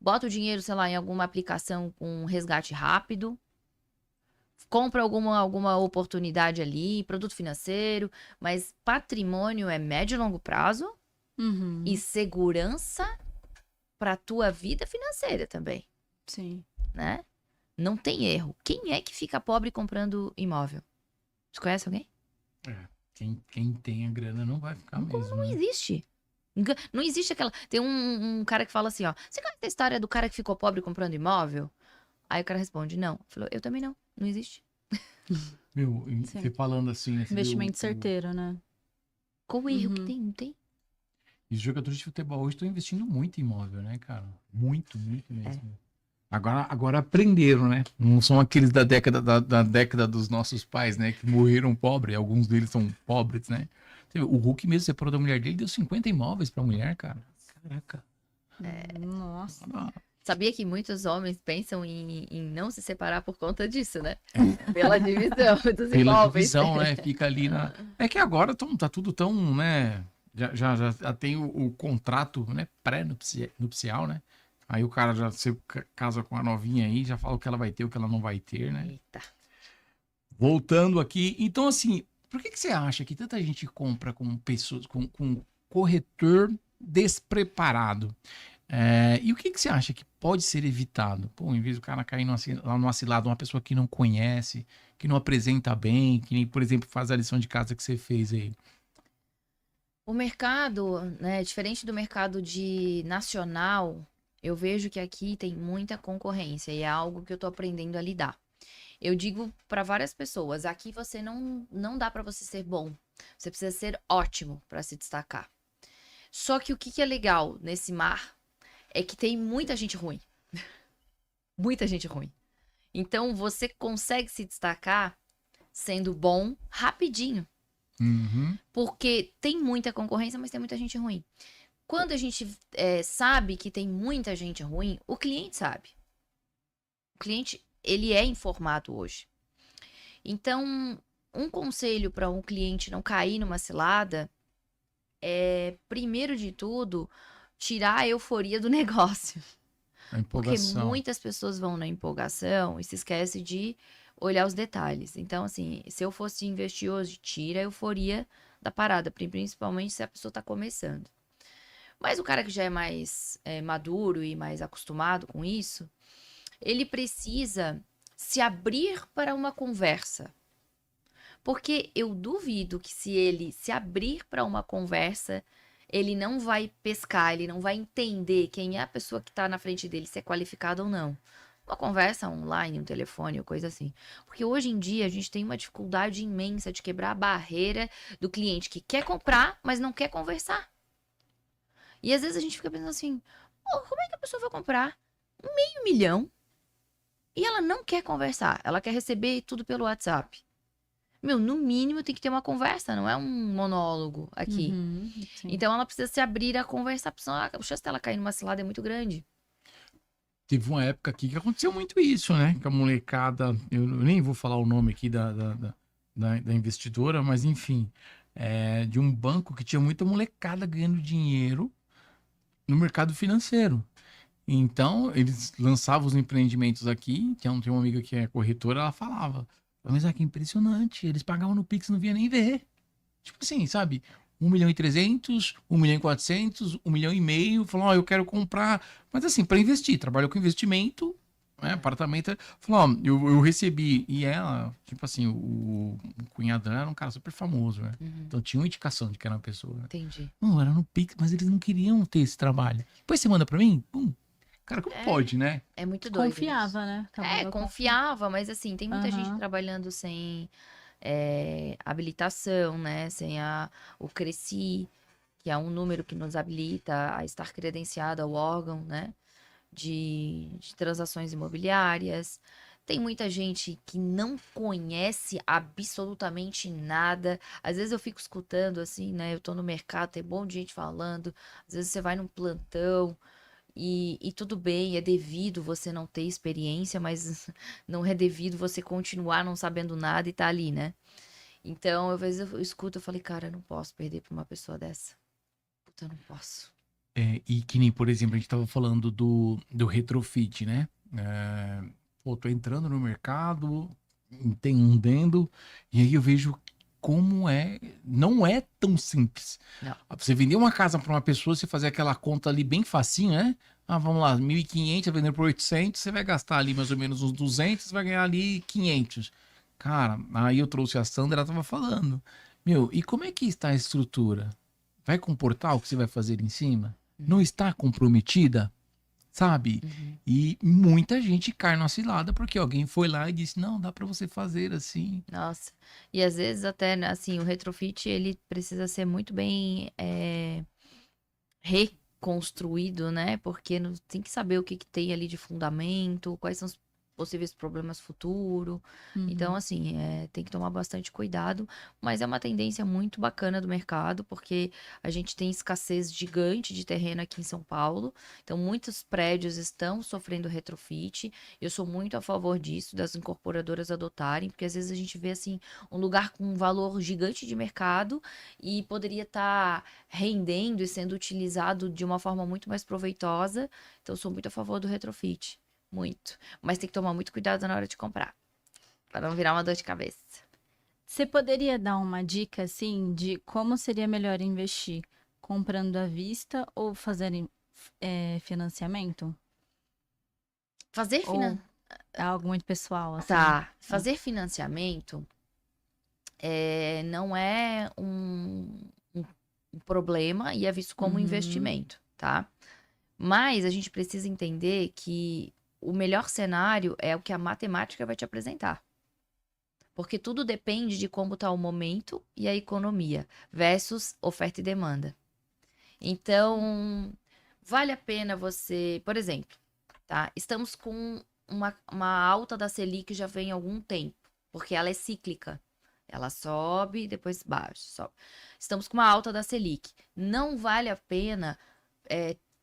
Bota o dinheiro, sei lá, em alguma aplicação com resgate rápido. Compra alguma oportunidade ali, produto financeiro. Mas patrimônio é médio e longo prazo. Uhum. E segurança para tua vida financeira também, Sim. né? Não tem erro. Quem é que fica pobre comprando imóvel? Você conhece alguém? Quem tem a grana não vai ficar mesmo, Não né? existe. Não existe aquela. Tem um cara que fala assim, ó. Você conhece a história do cara que ficou pobre comprando imóvel? Aí o cara responde, não. Falou, eu também não. Não existe. Meu, Sim. você falando assim, né? Você vê Investimento certeiro, né? Qual o erro que Uhum. tem? Não tem. Os jogadores de futebol hoje estão investindo muito em imóvel, né, cara? Muito, muito mesmo. Agora aprenderam, né? Não são aqueles da década dos nossos pais, né? Que morreram pobres. Alguns deles são pobres, né? O Hulk mesmo separou da mulher dele, deu 50 imóveis pra mulher, cara. Caraca. Nossa. Sabia que muitos homens pensam em não se separar por conta disso, né? Pela divisão dos Pela imóveis. divisão, né? Fica ali na. É que agora tá tudo tão, né? Já tem o contrato, né? Pré-nupcial, né? Aí o cara já se casa com a novinha aí, já fala o que ela vai ter, o que ela não vai ter, né? Eita. Voltando aqui, então assim, por que você acha que tanta gente compra com pessoas, com corretor despreparado? E o que você acha que pode ser evitado? Pô, em vez do cara cair numa cilada, uma pessoa que não conhece, que não apresenta bem, que nem, por exemplo, faz a lição de casa que você fez aí. O mercado, né, diferente do mercado de nacional, eu vejo que aqui tem muita concorrência e é algo que eu tô aprendendo a lidar. Eu digo para várias pessoas, aqui você não dá para você ser bom. Você precisa ser ótimo para se destacar. Só que o que é legal nesse mar é que tem muita gente ruim. Muita gente ruim. Então você consegue se destacar sendo bom rapidinho. Uhum. Porque tem muita concorrência, mas tem muita gente ruim. Quando a gente sabe que tem muita gente ruim, o cliente sabe. O cliente, ele é informado hoje. Então, um conselho para um cliente não cair numa cilada é, primeiro de tudo, tirar a euforia do negócio. A Porque empolgação. muitas pessoas vão na empolgação e se esquecem de olhar os detalhes. Então, assim, se eu fosse investir hoje, tira a euforia da parada, principalmente se a pessoa está começando. Mas o cara que já é mais maduro e mais acostumado com isso, ele precisa se abrir para uma conversa. Porque eu duvido que se ele se abrir para uma conversa, ele não vai pescar, ele não vai entender quem é a pessoa que está na frente dele, se é qualificado ou não. Uma conversa online, um telefone ou coisa assim. Porque hoje em dia a gente tem uma dificuldade imensa de quebrar a barreira do cliente que quer comprar, mas não quer conversar. E às vezes a gente fica pensando assim, oh, como é que a pessoa vai comprar $500 mil e ela não quer conversar? Ela quer receber tudo pelo WhatsApp. Meu, no mínimo tem que ter uma conversa, não é um monólogo aqui. Uhum, sim. Então ela precisa se abrir a conversar, porque senão a chance dela cair numa cilada é muito grande. Teve uma época aqui que aconteceu muito isso, né? Que a molecada, eu nem vou falar o nome aqui da investidora, mas enfim, de um banco que tinha muita molecada ganhando dinheiro no mercado financeiro. Então, eles lançavam os empreendimentos aqui, tem uma amiga que é corretora, ela falava, mas aqui é impressionante, eles pagavam no Pix, não via nem ver. Tipo assim, sabe? 1.300.000, 1.400.000, 1,5 milhão, falou, ó, eu quero comprar, mas assim, para investir, trabalhou com investimento, né, apartamento, falou, ó, eu recebi, e ela, tipo assim, o cunhado dela era um cara super famoso, né? Então tinha uma indicação de que era uma pessoa, né? Entendi. Não, era no Pix, mas eles não queriam ter esse trabalho. Depois você manda pra mim, pum. Cara, como pode, né? É muito doido. Confiava, né? Acabava Confiava, mas assim, tem muita gente Aham. trabalhando sem habilitação, né? Sem o Cresci, que é um número que nos habilita a estar credenciado ao órgão, né? de transações imobiliárias. Tem muita gente que não conhece absolutamente nada. Às vezes eu fico escutando assim, né? Eu tô no mercado, tem um monte de gente falando. Às vezes você vai num plantão e tudo bem, é devido você não ter experiência, mas não é devido você continuar não sabendo nada e tá ali, né? Então, às vezes eu escuto, eu falei, cara, eu não posso perder pra uma pessoa dessa. Puta, eu não posso. E que nem, por exemplo, a gente tava falando do retrofit, né? Pô, tô entrando no mercado, entendendo, e aí eu vejo como não é tão simples. Não. Você vender uma casa para uma pessoa, você fazer aquela conta ali bem facinho, né? Ah, vamos lá, 1.500, vendendo por 800, você vai gastar ali mais ou menos uns 200, vai ganhar ali 500. Cara, aí eu trouxe a Sandra, ela tava falando, meu, e como é que está a estrutura? Vai comportar o que você vai fazer em cima? Não está comprometida? Sabe? Uhum. E muita gente cai numa cilada porque alguém foi lá e disse: não, dá pra você fazer assim. Nossa. E às vezes até, né, assim, o retrofit, ele precisa ser muito bem reconstruído, né? Porque tem que saber o que tem ali de fundamento, quais são os possíveis problemas futuros. Então, assim, tem que tomar bastante cuidado, mas é uma tendência muito bacana do mercado, porque a gente tem escassez gigante de terreno aqui em São Paulo, então muitos prédios estão sofrendo retrofit. Eu sou muito a favor disso, das incorporadoras adotarem, porque às vezes a gente vê, assim, um lugar com um valor gigante de mercado e poderia estar rendendo e sendo utilizado de uma forma muito mais proveitosa. Então, eu sou muito a favor do retrofit. Muito. Mas tem que tomar muito cuidado na hora de comprar. Para não virar uma dor de cabeça. Você poderia dar uma dica, assim, de como seria melhor investir? Comprando à vista ou fazer financiamento? Fazer Ou é algo muito pessoal, assim? Tá. Fazer financiamento não é um problema e é visto como Uhum. investimento, tá? Mas a gente precisa entender que o melhor cenário é o que a matemática vai te apresentar. Porque tudo depende de como está o momento e a economia versus oferta e demanda. Então, vale a pena você, por exemplo, tá? Estamos com uma alta da Selic já vem há algum tempo, porque ela é cíclica. Ela sobe e depois baixa, sobe. Estamos com uma alta da Selic. Não vale a pena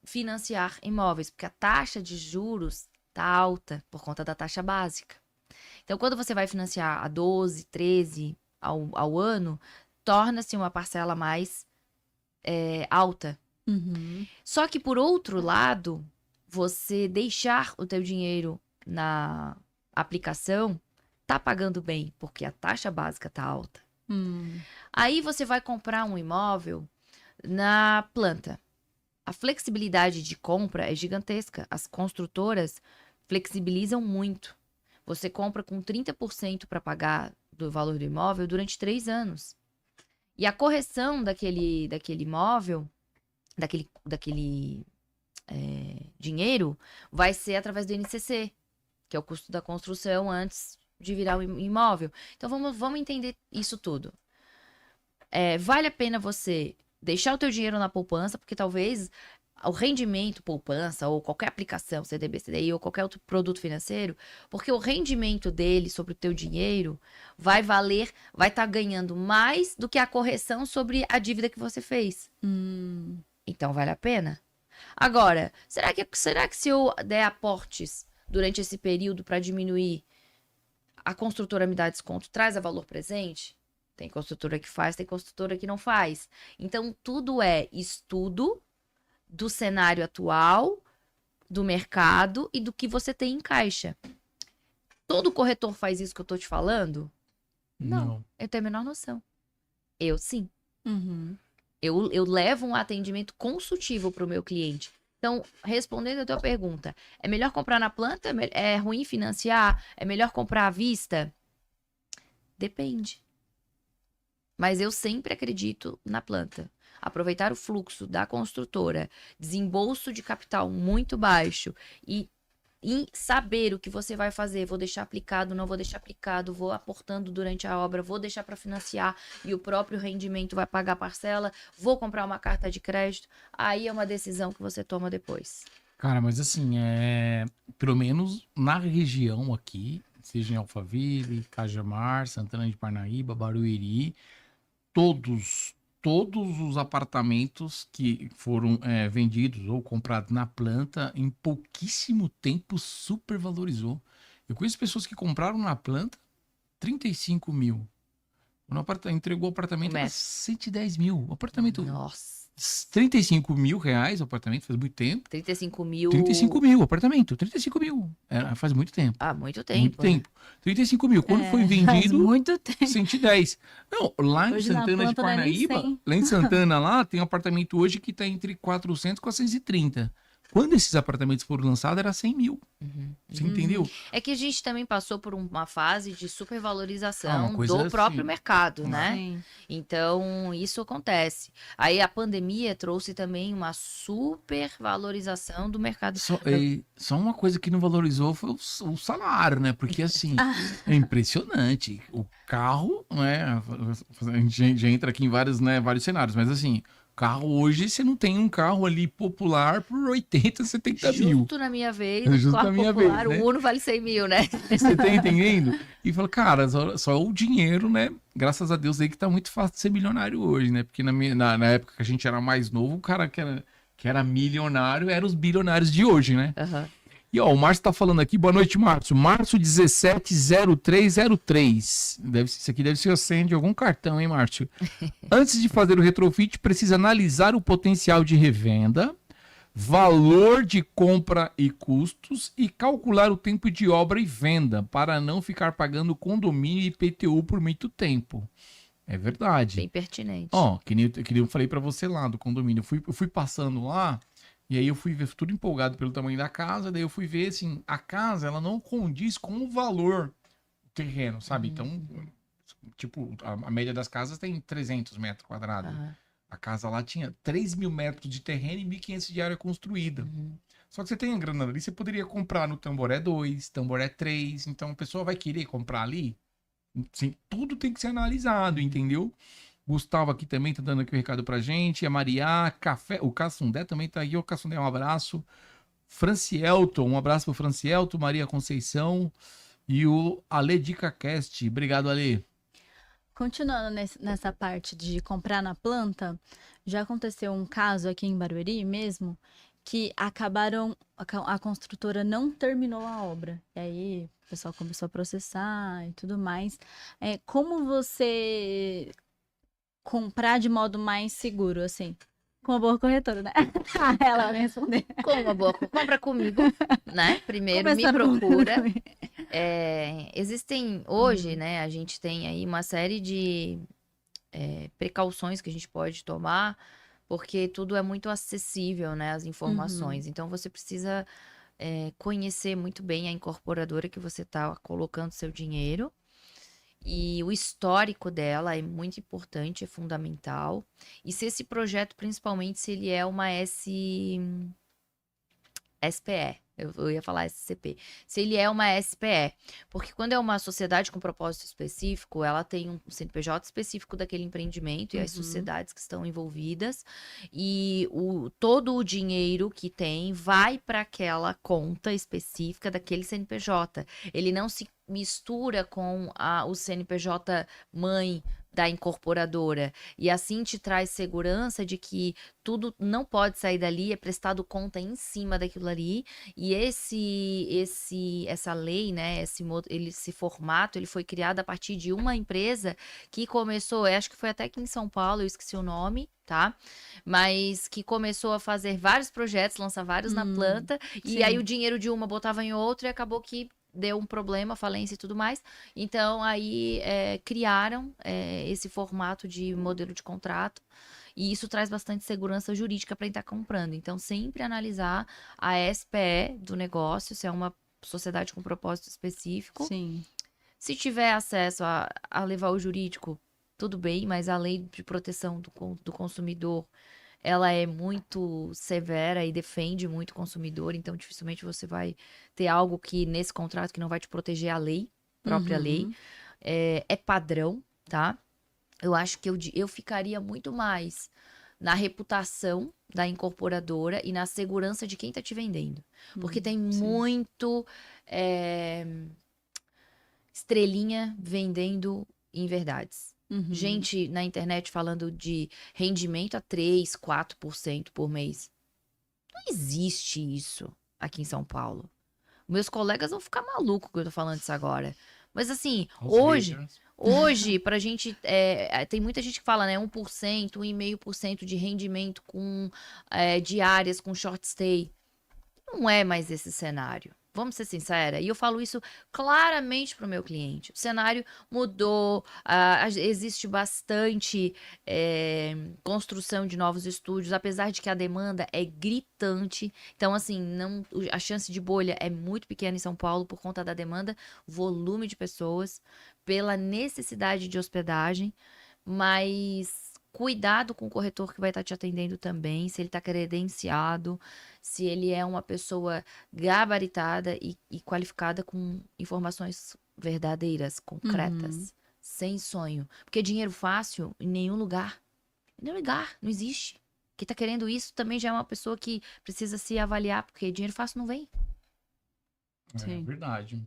financiar imóveis, porque a taxa de juros tá alta por conta da taxa básica. Então, quando você vai financiar a 12, 13 ao ano, torna-se uma parcela mais alta. Uhum. Só que, por outro lado, você deixar o teu dinheiro na aplicação tá pagando bem, porque a taxa básica tá alta. Aí você vai comprar um imóvel na planta. A flexibilidade de compra é gigantesca. As construtoras flexibilizam muito. Você compra com 30% para pagar do valor do imóvel durante 3 anos. E a correção daquele imóvel, daquele dinheiro, vai ser através do INCC, que é o custo da construção antes de virar o imóvel. Então, vamos entender isso tudo. Vale a pena você deixar o teu dinheiro na poupança, porque talvez o rendimento, poupança, ou qualquer aplicação, CDB, CDI, ou qualquer outro produto financeiro, porque o rendimento dele sobre o teu dinheiro vai estar ganhando mais do que a correção sobre a dívida que você fez. Então, vale a pena? Agora, será que se eu der aportes durante esse período para diminuir, a construtora me dá desconto, traz a valor presente? Tem construtora que faz, tem construtora que não faz. Então, tudo é estudo do cenário atual, do mercado e do que você tem em caixa. Todo corretor faz isso que eu tô te falando? Não. Eu tenho a menor noção. Eu sim. Eu levo um atendimento consultivo para o meu cliente. Então, respondendo a tua pergunta, é melhor comprar na planta? É ruim financiar? É melhor comprar à vista? Depende. Mas eu sempre acredito na planta. Aproveitar o fluxo da construtora, desembolso de capital muito baixo e saber o que você vai fazer. Vou deixar aplicado, não vou deixar aplicado, vou aportando durante a obra, vou deixar para financiar e o próprio rendimento vai pagar a parcela, vou comprar uma carta de crédito. Aí é uma decisão que você toma depois. Cara, mas assim, pelo menos na região aqui, seja em Alphaville, Cajamar, Santana de Parnaíba, Barueri, todos, todos os apartamentos que foram vendidos ou comprados na planta, em pouquíssimo tempo supervalorizou. Eu conheço pessoas que compraram na planta 35 mil. Entregou o O apartamento era metro. 110 mil. O apartamento, Nossa, 35 mil reais o apartamento, faz muito tempo. 35 mil. 35 mil, apartamento, 35 mil. Faz muito tempo. Ah, muito Muito tempo. né? tempo. 35 mil. Quando foi Faz vendido, muito tempo. 110. Não, lá em Hoje na Santana de planta não é nem Parnaíba, 100. lá em Santana lá, tem um apartamento hoje que tá entre 400 e 430. Quando esses apartamentos foram lançados, era 100 mil. Uhum. Você entendeu? É que a gente também passou por uma fase de Ah, supervalorização uma coisa do próprio assim. mercado, né? Sim. Então, isso acontece. Aí a pandemia trouxe também uma supervalorização do mercado. Só uma coisa que não valorizou foi o salário, né? Porque assim, é impressionante. O carro, né? A gente já entra aqui em vários cenários, mas assim, carro hoje, você não tem um carro ali popular por 80, 70 mil. Justo na minha vez, Justo o na carro minha popular, vez, né? o Uno vale 100 mil, né? Você tá entendendo? E fala, cara, só o dinheiro, né? Graças a Deus aí que tá muito fácil de ser milionário hoje, né? Porque na época que a gente era mais novo, o cara que era milionário era os bilionários de hoje, né? Aham. E ó, o Márcio tá falando aqui, boa noite, Márcio. Márcio 170303. Isso aqui deve ser o senha de algum cartão, hein, Márcio? Antes de fazer o retrofit, precisa analisar o potencial de revenda, valor de compra e custos e calcular o tempo de obra e venda para não ficar pagando condomínio e IPTU por muito tempo. É verdade. Bem pertinente. Ó, que nem eu falei pra você lá do condomínio. Eu fui passando lá e aí eu fui ver tudo empolgado pelo tamanho da casa. Daí eu fui ver assim, a casa ela não condiz com o valor do terreno, sabe? Então, tipo, a média das casas tem 300 metros quadrados. Aham. A casa lá tinha 3 mil metros de terreno e 1.500 de área construída. Uhum. Só que você tem a grana ali, você poderia comprar no Tamboré 2, Tamboré 3. Então a pessoa vai querer comprar ali. Sim, tudo tem que ser analisado, entendeu? Gustavo aqui também tá dando aqui o recado pra gente. A Maria, Café, o Cassundé também tá aqui. O Cassundé, um abraço. Francielton, um abraço pro Francielton, Maria Conceição e o Ale Dica Cast. Obrigado, Ale. Continuando nessa parte de comprar na planta, já aconteceu um caso aqui em Barueri mesmo, que a construtora não terminou a obra. E aí o pessoal começou a processar e tudo mais. Como você comprar de modo mais seguro, assim? Com uma boa corretora, né? Ela vai responder. Com uma boa compra comigo, né? Primeiro me Começando com- procura. Existem hoje, né? A gente tem aí uma série de precauções que a gente pode tomar, porque tudo é muito acessível, né? As informações. Então você precisa conhecer muito bem a incorporadora que você está colocando seu dinheiro. E o histórico dela é muito importante, é fundamental. E se esse projeto, principalmente se ele é uma SPE, eu ia falar SCP, se ele é uma SPE, porque quando é uma sociedade com propósito específico, ela tem um CNPJ específico daquele empreendimento e as Uhum. sociedades que estão envolvidas, e todo o dinheiro que tem vai para aquela conta específica daquele CNPJ. Ele não se mistura com o CNPJ mãe da incorporadora, e assim te traz segurança de que tudo não pode sair dali, é prestado conta em cima daquilo ali, e essa lei, né, esse formato, ele foi criado a partir de uma empresa que começou, acho que foi até aqui em São Paulo, eu esqueci o nome, tá? Mas que começou a fazer vários projetos, lançar vários na planta, e sim. aí o dinheiro de uma botava em outro e acabou que deu um problema, falência e tudo mais. Então, aí criaram esse formato de modelo de contrato. E isso traz bastante segurança jurídica para quem está comprando. Então, sempre analisar a SPE do negócio, se é uma sociedade com propósito específico. Sim. Se tiver acesso a levar o jurídico, tudo bem, mas a lei de proteção do consumidor, ela é muito severa e defende muito o consumidor, então dificilmente você vai ter algo que nesse contrato que não vai te proteger a lei, própria lei. É padrão, tá? Eu acho que eu ficaria muito mais na reputação da incorporadora e na segurança de quem tá te vendendo. Porque tem muito estrelinha vendendo inverdades. Gente na internet falando de rendimento a 3, 4% por mês. Não existe isso aqui em São Paulo. Meus colegas vão ficar malucos que eu tô falando isso agora. Mas assim, hoje, pra gente, tem muita gente que fala, né, 1%, 1,5% de rendimento com diárias, com short stay. Não é mais esse cenário. Vamos ser sinceras. E eu falo isso claramente pro meu cliente. O cenário mudou, existe bastante construção de novos estúdios, apesar de que a demanda é gritante. Então, assim, a chance de bolha é muito pequena em São Paulo por conta da demanda, volume de pessoas, pela necessidade de hospedagem, mas cuidado com o corretor que vai estar te atendendo também, se ele está credenciado, se ele é uma pessoa gabaritada e qualificada com informações verdadeiras, concretas, sem sonho. Porque dinheiro fácil em nenhum lugar. Em nenhum lugar, não existe. Quem está querendo isso também já é uma pessoa que precisa se avaliar, porque dinheiro fácil não vem. É verdade.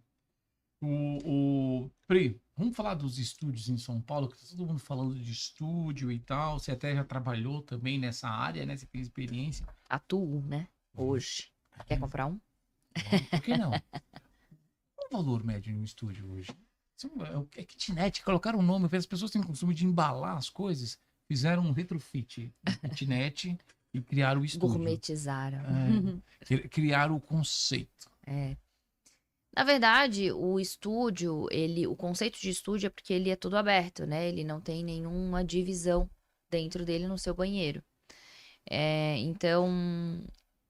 Pri, vamos falar dos estúdios em São Paulo, que tá todo mundo falando de estúdio e tal. Você até já trabalhou também nessa área, né? Você tem experiência. Atuo, né? Hoje. Quer comprar um? Por que não? Qual o valor médio em um estúdio hoje? É kitnet, colocaram um nome, as pessoas têm costume de embalar as coisas, fizeram um retrofit de kitnet e criaram o estúdio. Gourmetizaram. Criaram o conceito. Na verdade, o estúdio, o conceito de estúdio é porque ele é todo aberto, né? Ele não tem nenhuma divisão dentro dele no seu banheiro. Então,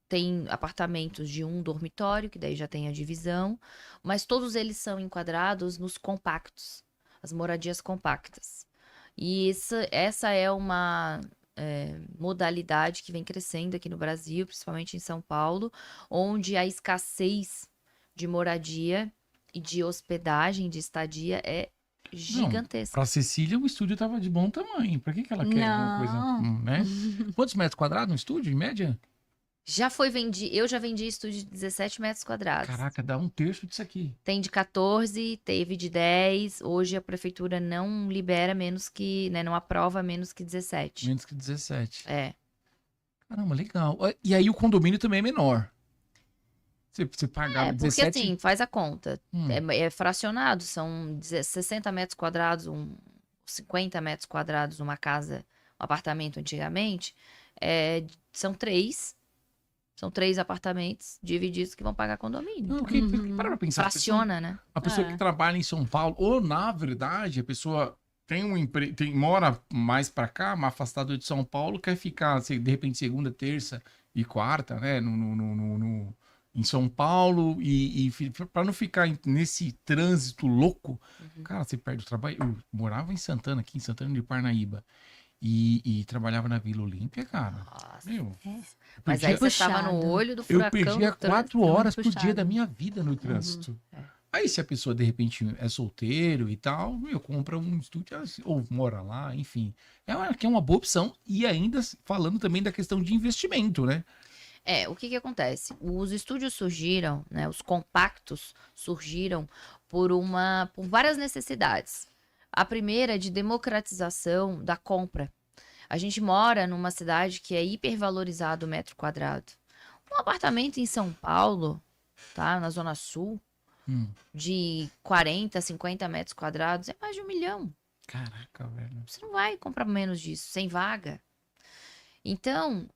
tem apartamentos de um dormitório, que daí já tem a divisão, mas todos eles são enquadrados nos compactos, as moradias compactas. E essa é uma modalidade que vem crescendo aqui no Brasil, principalmente em São Paulo, onde a escassez de moradia e de hospedagem, de estadia é gigantesca. Para Cecília, o estúdio tava de bom tamanho. Para que ela quer alguma coisa, né? Quantos metros quadrados no estúdio, em média? Eu já vendi estúdio de 17 metros quadrados. Caraca, dá um terço disso aqui. Tem de 14, teve de 10. Hoje a prefeitura não libera menos que, né, não aprova menos que 17. Menos que 17. Caramba, legal. E aí o condomínio também é menor. Você pagava porque 17... assim, faz a conta. É fracionado, são 60 metros quadrados, 50 metros quadrados uma casa, um apartamento antigamente. São 3 apartamentos divididos que vão pagar condomínio. Não, para pensar. Fraciona, né? A pessoa que trabalha em São Paulo, ou na verdade, a pessoa tem um emprego, mora mais para cá, mais afastado de São Paulo, quer ficar, de repente, segunda, terça e quarta, né? Em São Paulo, e para não ficar nesse trânsito louco, cara, você perde o trabalho. Eu morava em Santana, aqui em Santana de Parnaíba, e trabalhava na Vila Olímpia, cara. Nossa. Meu, Mas aí você estava no olho do furacão. Eu perdia 4 horas por dia da minha vida no trânsito. Aí, se a pessoa, de repente, é solteiro e tal, compra um estúdio, ou mora lá, enfim. É uma boa opção. E ainda falando também da questão de investimento, né? O que acontece? Os estúdios surgiram, né? Os compactos surgiram por várias necessidades. A primeira é de democratização da compra. A gente mora numa cidade que é hipervalorizado o metro quadrado. Um apartamento em São Paulo, tá? Na Zona Sul, de 40, 50 metros quadrados, é mais de 1 milhão. Caraca, velho. Você não vai comprar menos disso, sem vaga. Então,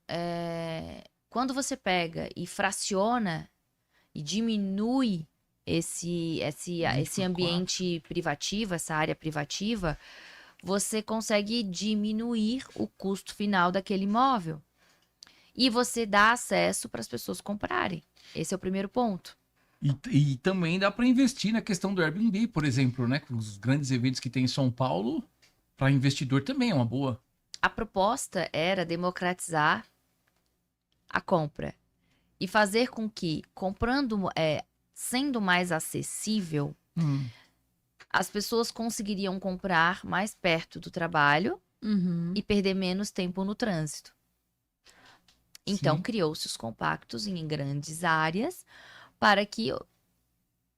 quando você pega e fraciona e diminui esse ambiente privativo, essa área privativa, você consegue diminuir o custo final daquele imóvel. E você dá acesso para as pessoas comprarem. Esse é o primeiro ponto. E também dá para investir na questão do Airbnb, por exemplo, né? Com os grandes eventos que tem em São Paulo, para investidor também é uma boa. A proposta era democratizar a compra e fazer com que, sendo mais acessível, as pessoas conseguiriam comprar mais perto do trabalho e perder menos tempo no trânsito. Então, Sim. criou-se os compactos em grandes áreas para que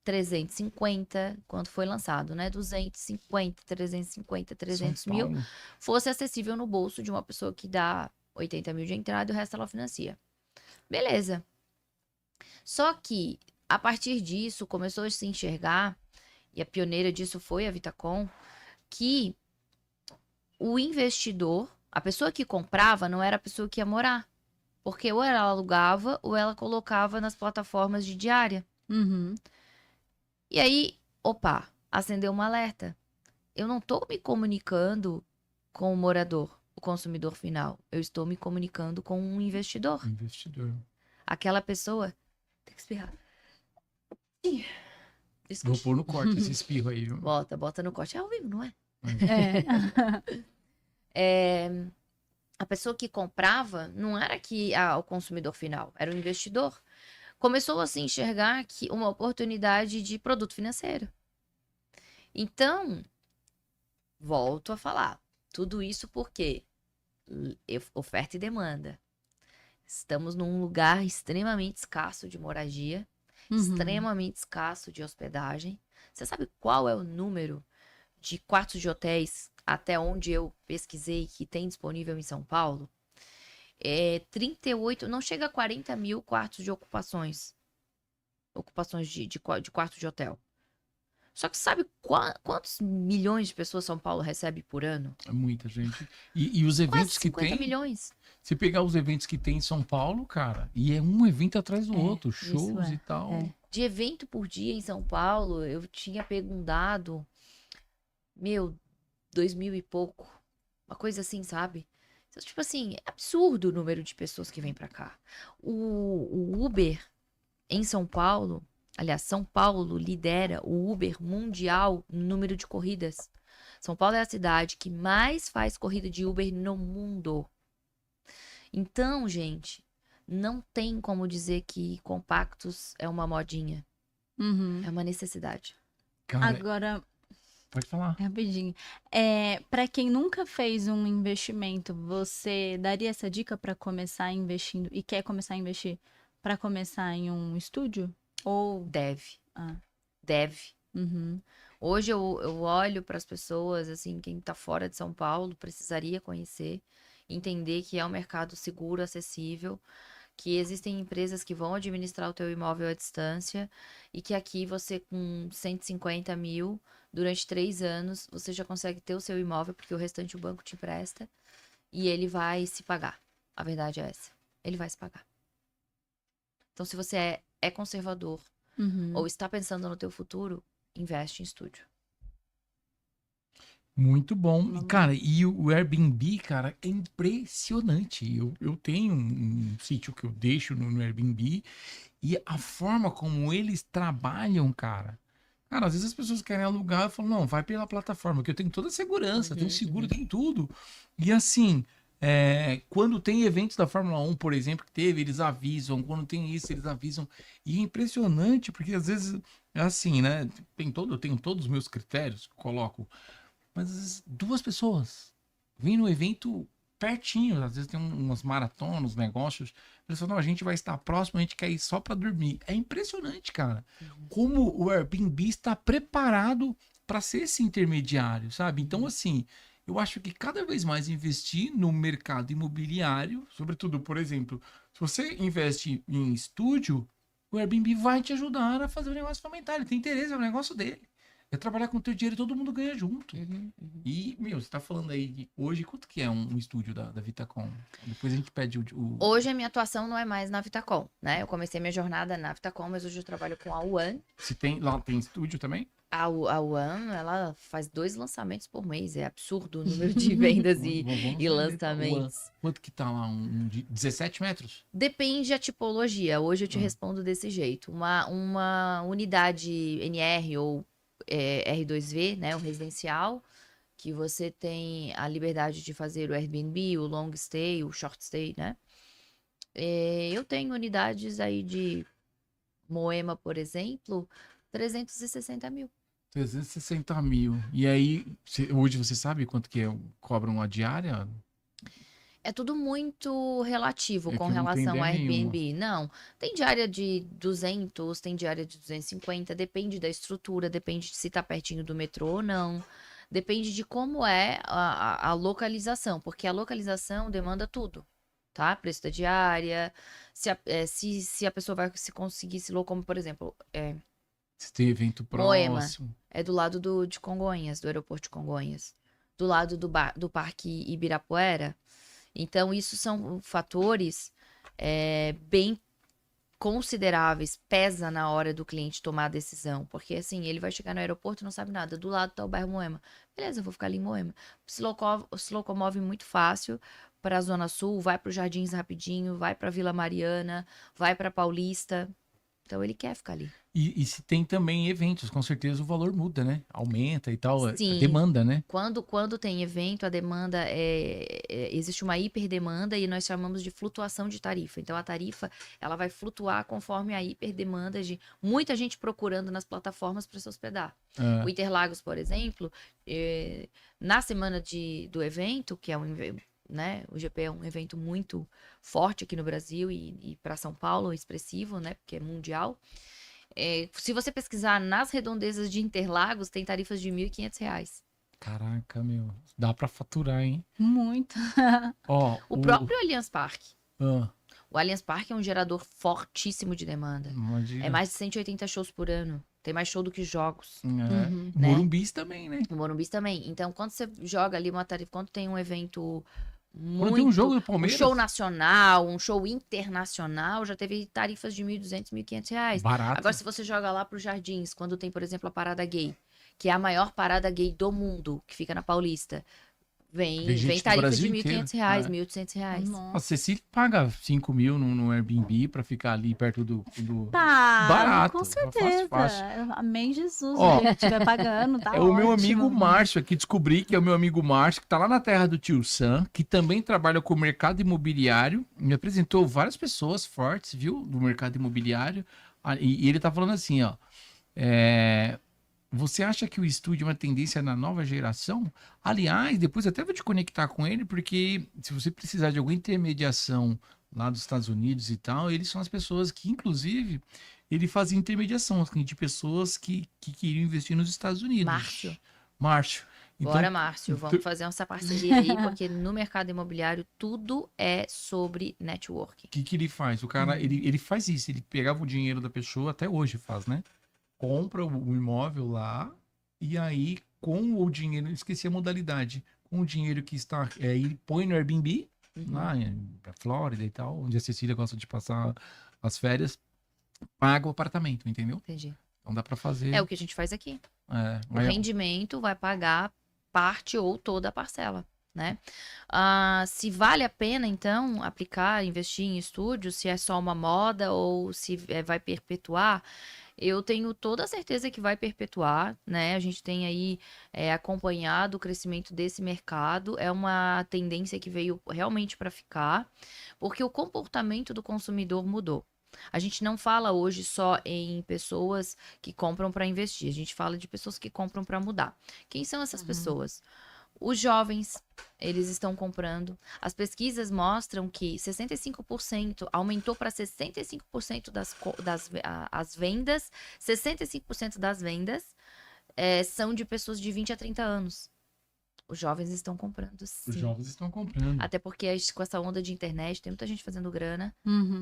350, quando foi lançado, né? 250, 350, São 300 mil, Paulo. fosse acessível no bolso de uma pessoa que dá 80 mil de entrada e o resto ela financia. Beleza. Só que, a partir disso, começou a se enxergar, e a pioneira disso foi a Vitacom, que o investidor, a pessoa que comprava, não era a pessoa que ia morar. Porque ou ela alugava ou ela colocava nas plataformas de diária. Uhum. E aí, opa, acendeu um alerta. Eu não estou me comunicando com o morador, o consumidor final. Eu estou me comunicando com um investidor. Investidor. Aquela pessoa. Tem que espirrar. Vou Desculpa. pôr no corte esse espirro aí, viu? Bota no corte. É ao vivo, não é? É. A pessoa que comprava não era o consumidor final, era o investidor. Começou a se enxergar que uma oportunidade de produto financeiro. Então, volto a falar, tudo isso porque oferta e demanda. Estamos num lugar extremamente escasso de moradia, Uhum. extremamente escasso de hospedagem. Você sabe qual é o número de quartos de hotéis até onde eu pesquisei que tem disponível em São Paulo? 38, não chega a 40 mil quartos de ocupações. Ocupações de quartos de hotel. Só que sabe quantos milhões de pessoas São Paulo recebe por ano? É muita gente. E os Quase eventos que 50 tem, milhões. se pegar os eventos que tem em São Paulo, cara, e é um evento atrás do É, outro, isso shows é, e tal. é. De evento por dia em São Paulo, eu tinha pego um dado, 2000 e pouco. Uma coisa assim, sabe? Então, tipo assim, é absurdo o número de pessoas que vêm pra cá. O Uber em São Paulo, aliás, São Paulo lidera o Uber mundial no número de corridas. São Paulo é a cidade que mais faz corrida de Uber no mundo. Então, gente, não tem como dizer que compactos é uma modinha. Uhum. É uma necessidade. Cara, Agora, pode falar. rapidinho. Para quem nunca fez um investimento, você daria essa dica para começar investindo e quer começar a investir para começar em um estúdio? Ou. Deve. Ah, Deve. uhum. Hoje eu olho para as pessoas, assim, quem tá fora de São Paulo precisaria conhecer, entender que é um mercado seguro, acessível, que existem empresas que vão administrar o teu imóvel à distância e que aqui você com 150 mil, durante 3 anos, você já consegue ter o seu imóvel, porque o restante o banco te empresta e ele vai se pagar. A verdade é essa. Ele vai se pagar. Então, se você é conservador Uhum. ou está pensando no teu futuro, investe em estúdio. Muito bom. E, Vamos. cara, e o Airbnb, cara, é impressionante. Eu tenho um sítio que eu deixo no Airbnb e a forma como eles trabalham, cara. Cara, às vezes as pessoas querem alugar, eu falo, não, vai pela plataforma, que eu tenho toda a segurança, tenho seguro, tenho tudo. E assim, quando tem eventos da Fórmula 1, por exemplo, que teve, eles avisam, quando tem isso, eles avisam. E é impressionante, porque às vezes é assim, né? Eu tenho todos os meus critérios, coloco. Mas às vezes 2 pessoas vêm no evento pertinho, às vezes tem umas maratonas, uns negócios. Eles falam, não, a gente vai estar próximo, a gente quer ir só para dormir. É impressionante, cara, como o Airbnb está preparado para ser esse intermediário, sabe? Então, assim, eu acho que cada vez mais investir no mercado imobiliário, sobretudo, por exemplo, se você investe em estúdio, o Airbnb vai te ajudar a fazer o negócio fomentar. Ele tem interesse, é o negócio dele. É trabalhar com o teu dinheiro e todo mundo ganha junto. E, meu, você tá falando aí de hoje, quanto que é um estúdio da Vitacom? Depois a gente pede o... Hoje a minha atuação não é mais na Vitacom, né? Eu comecei minha jornada na Vitacom, mas hoje eu trabalho com a One. Se tem, lá tem estúdio também? A One, ela faz 2 lançamentos por mês. É absurdo o número de vendas e Vamos ver. lançamentos. Quanto que tá lá? Um de 17 metros? Depende da tipologia. Hoje eu te respondo desse jeito. Uma unidade NR ou R2V, né? O residencial, que você tem a liberdade de fazer o Airbnb, o long stay, o short stay, né? Eu tenho unidades aí de Moema, por exemplo, 360 mil. 360 mil. E aí, hoje você sabe quanto que cobram a diária? É tudo muito relativo É com que não tem relação ao ideia nenhuma. Airbnb. Não, tem diária de 200, tem diária de 250, depende da estrutura, depende de se tá pertinho do metrô ou não. Depende de como é a localização, porque a localização demanda tudo, tá? Preço da diária, se a pessoa vai se conseguir se locomover, por exemplo, Se tem evento Moema próximo. é do lado de Congonhas, do aeroporto de Congonhas, do lado do Parque Ibirapuera. Então, isso são fatores bem consideráveis, pesa na hora do cliente tomar a decisão. Porque, assim, ele vai chegar no aeroporto e não sabe nada. Do lado tá o bairro Moema. Beleza, eu vou ficar ali em Moema. Se locomove muito fácil para a Zona Sul, vai para os Jardins rapidinho, vai para Vila Mariana, vai para Paulista. Então, ele quer ficar ali. E se tem também eventos, com certeza o valor muda, né? Aumenta e tal. A Sim. demanda, né? Quando tem evento, a demanda existe uma hiperdemanda e nós chamamos de flutuação de tarifa. Então, a tarifa ela vai flutuar conforme a hiperdemanda de muita gente procurando nas plataformas para se hospedar. O Interlagos, por exemplo, na semana do evento, que é né, o GP é um evento muito forte aqui no Brasil e para São Paulo, expressivo, né, porque é mundial. Se você pesquisar nas redondezas de Interlagos, tem tarifas de R$ 1.500. Caraca, meu. Dá pra faturar, hein? Muito. Ó, O próprio Allianz Parque. Ah, O Allianz Parque é um gerador fortíssimo de demanda. imagina. É mais de 180 shows por ano. Tem mais show do que jogos. É. Uhum. Né? Morumbis também, né? O Morumbis também. Então, quando você joga ali uma tarifa, quando tem um evento Quando tem um jogo do um Palmeiras, show nacional, um show internacional, já teve tarifas de R$ 1.200, R$ 1.500. barato. Agora, se você joga lá para os Jardins, quando tem, por exemplo, a Parada Gay, que é a maior parada gay do mundo, que fica na Paulista, Vem vem gente do tarifa Brasil de R$ 1.500, inteiro. R$ 1.800. A Cecília paga 5 mil no Airbnb pra ficar ali perto do... Tá, Barato, com fácil, certeza. fácil. Amém, Jesus. Ó, Se estiver pagando, tá É o meu amigo ótimo. Márcio aqui, descobri que é o meu amigo Márcio, que tá lá na terra do tio Sam, que também trabalha com o mercado imobiliário, me apresentou várias pessoas fortes, viu, do mercado imobiliário, e ele tá falando assim, ó, você acha que o estúdio é uma tendência na nova geração? Aliás, depois até vou te conectar com ele, porque se você precisar de alguma intermediação lá dos Estados Unidos e tal, eles são as pessoas que, inclusive, ele fazia intermediação assim, de pessoas que queriam investir nos Estados Unidos. Márcio. Então, Bora, Márcio, vamos fazer essa parceria aí, porque no mercado imobiliário tudo é sobre networking. o que ele faz? O cara, ele faz isso, ele pegava o dinheiro da pessoa, até hoje faz, né? Compra o imóvel lá, e aí, com o dinheiro, esqueci a modalidade, com o dinheiro que está, ele põe no Airbnb, lá na Flórida e tal, onde a Cecília gosta de passar as férias, paga o apartamento, entendeu? Entendi. Então dá pra fazer. É o que a gente faz aqui. O mas- rendimento vai pagar parte ou toda a parcela, né? Se vale a pena, então, aplicar, investir em estúdio, se é só uma moda ou se vai perpetuar, eu tenho toda a certeza que vai perpetuar, né? A gente tem aí acompanhado o crescimento desse mercado, é uma tendência que veio realmente para ficar, porque o comportamento do consumidor mudou. A gente não fala hoje só em pessoas que compram para investir, a gente fala de pessoas que compram para mudar. Quem são essas pessoas? Os jovens, eles estão comprando. As pesquisas mostram que 65% aumentou para 65% as vendas, 65% das vendas são de pessoas de 20 a 30 anos. Os jovens estão comprando, sim. Os jovens estão comprando. Até porque com essa onda de internet, tem muita gente fazendo grana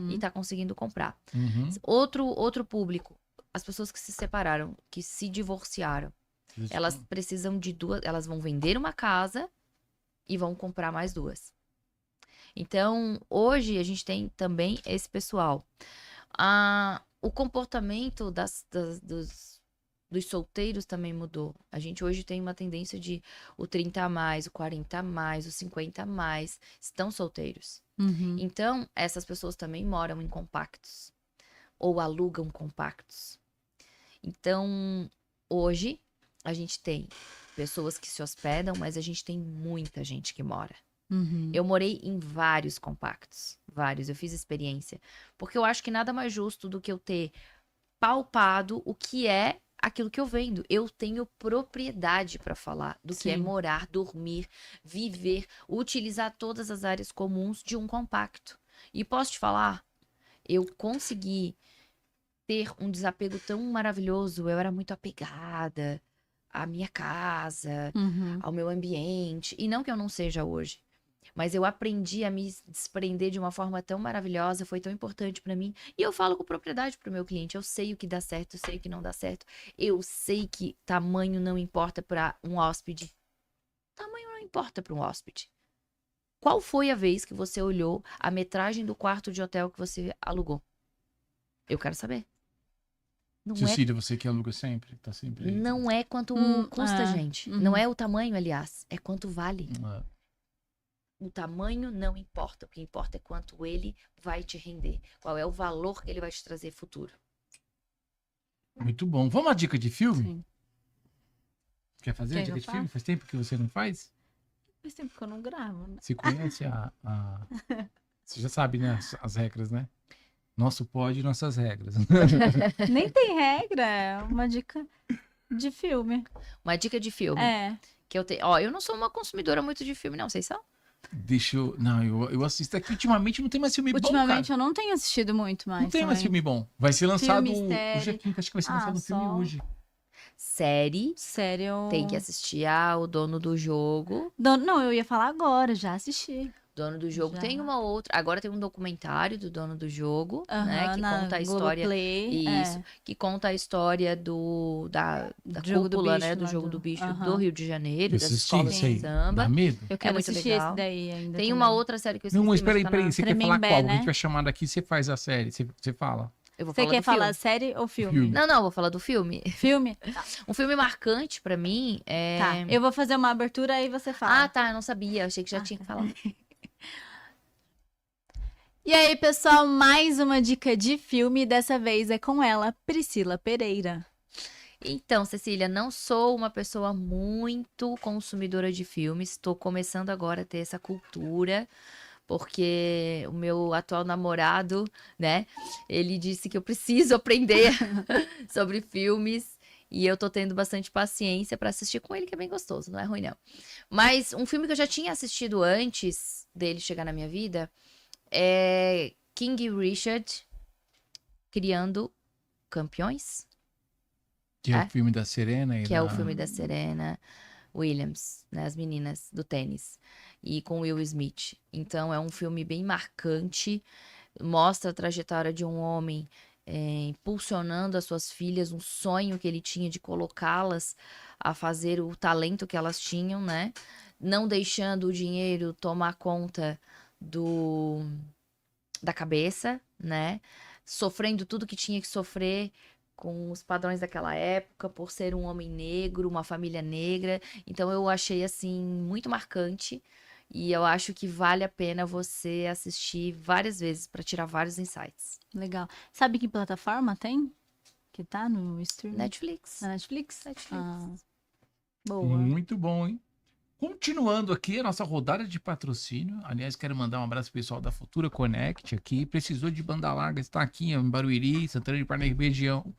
e tá conseguindo comprar. Uhum. Outro público, as pessoas que se separaram, que se divorciaram. Elas precisam de elas vão vender uma casa e vão comprar mais duas. Então, hoje a gente tem também esse pessoal. O comportamento dos solteiros também mudou. A gente hoje tem uma tendência de o 30 a mais, o 40 a mais, o 50 a mais estão solteiros. Então, essas pessoas também moram em compactos ou alugam compactos. Então, hoje a gente tem pessoas que se hospedam, mas a gente tem muita gente que mora. Eu morei em vários compactos, vários, eu fiz experiência, porque eu acho que nada mais justo do que eu ter palpado o que é aquilo que eu vendo. Eu tenho propriedade para falar do que é Sim. morar, dormir, viver, utilizar todas as áreas comuns de um compacto. E posso te falar, eu consegui ter um desapego tão maravilhoso. Eu era muito apegada à minha casa, Uhum. ao meu ambiente. E não que eu não seja hoje. Mas eu aprendi a me desprender de uma forma tão maravilhosa, foi tão importante pra mim. E eu falo com propriedade pro meu cliente. Eu sei o que dá certo, eu sei o que não dá certo. Eu sei que tamanho não importa pra um hóspede. Tamanho não importa pra um hóspede. Qual foi a vez que você olhou a metragem do quarto de hotel que você alugou? Eu quero saber. Não é, Cecília, você que aluga sempre, tá sempre aí. não é quanto custa, gente. Uhum. Não é o tamanho, aliás. É quanto vale. Ah, O tamanho não importa. O que importa é quanto ele vai te render. Qual é o valor que ele vai te trazer futuro. muito bom. Vamos à dica de filme? Sim. Quer fazer a Quer que dica eu de filme? faça? Faz tempo que você não faz? Faz tempo que eu não gravo, né? Você conhece Você já sabe, né, as regras, né? Nosso pode e nossas regras. Nem tem regra, é uma dica de filme. Uma dica de filme É. que eu tenho. Ó, eu não sou uma consumidora muito de filme, não. Vocês são? Deixa eu... Não, eu assisto aqui. Ultimamente não tem mais filme bom, Ultimamente cara. eu não tenho assistido muito mais. Não tem mais também. filme bom. Vai ser lançado Filme, série. hoje aqui. Acho que vai ser lançado um filme só. hoje. Série. Sério. Tem que assistir O Dono do Jogo. Não, eu ia falar agora, já assisti. Dono do Jogo Já. tem uma outra. Agora tem um documentário do Dono do Jogo, né? Aham, Que na conta a história. Globoplay, Isso. Que conta a história da Jogo do cúpula, bicho né? Do lá Jogo do- do Bicho aham. do Rio de Janeiro, Eu das assisti escolas isso aí. de samba. Dá medo? Eu quero muito assistir legal. esse daí ainda. Tem também. uma outra série que eu esqueci. Não, mas mas peraí, tá peraí. na- Você quer falar Tremembé, qual? A né? gente vai chamar daqui, você faz a série. Você fala. Eu vou Você falar quer do falar filme. série ou filme? Filme. Não, vou falar do filme. Filme? Um filme marcante pra mim é. Tá. Eu vou fazer uma abertura aí você fala. Ah, tá, eu não sabia. Achei que já tinha que falar. E aí, pessoal, mais uma dica de filme. Dessa vez é com ela, Priscila Pereira. Então, Cecília, não sou uma pessoa muito consumidora de filmes. Estou começando agora a ter essa cultura, porque o meu atual namorado, né, ele disse que eu preciso aprender sobre filmes. E eu tô tendo bastante paciência pra assistir com ele, que é bem gostoso, não é ruim não. Mas um filme que eu já tinha assistido antes dele chegar na minha vida é King Richard, Criando Campeões, Que é É? o filme da Serena. E que é o da- filme da Serena Williams, né, as meninas do tênis, e com Will Smith. Então é um filme bem marcante, mostra a trajetória de um homem impulsionando as suas filhas, um sonho que ele tinha de colocá-las a fazer o talento que elas tinham, né? Não deixando o dinheiro tomar conta da cabeça, né? Sofrendo tudo que tinha que sofrer com os padrões daquela época, por ser um homem negro, uma família negra. Então eu achei assim muito marcante e eu acho que vale a pena você assistir várias vezes para tirar vários insights. Legal. Sabe que plataforma tem? Que tá no streaming? Netflix. Na Netflix? Netflix. Ah, boa. Muito bom, hein? Continuando aqui a nossa rodada de patrocínio. Aliás, quero mandar um abraço pro pessoal da Futura Connect aqui. Precisou de banda larga, está aqui em Barueri, Santana de Parnaíba região.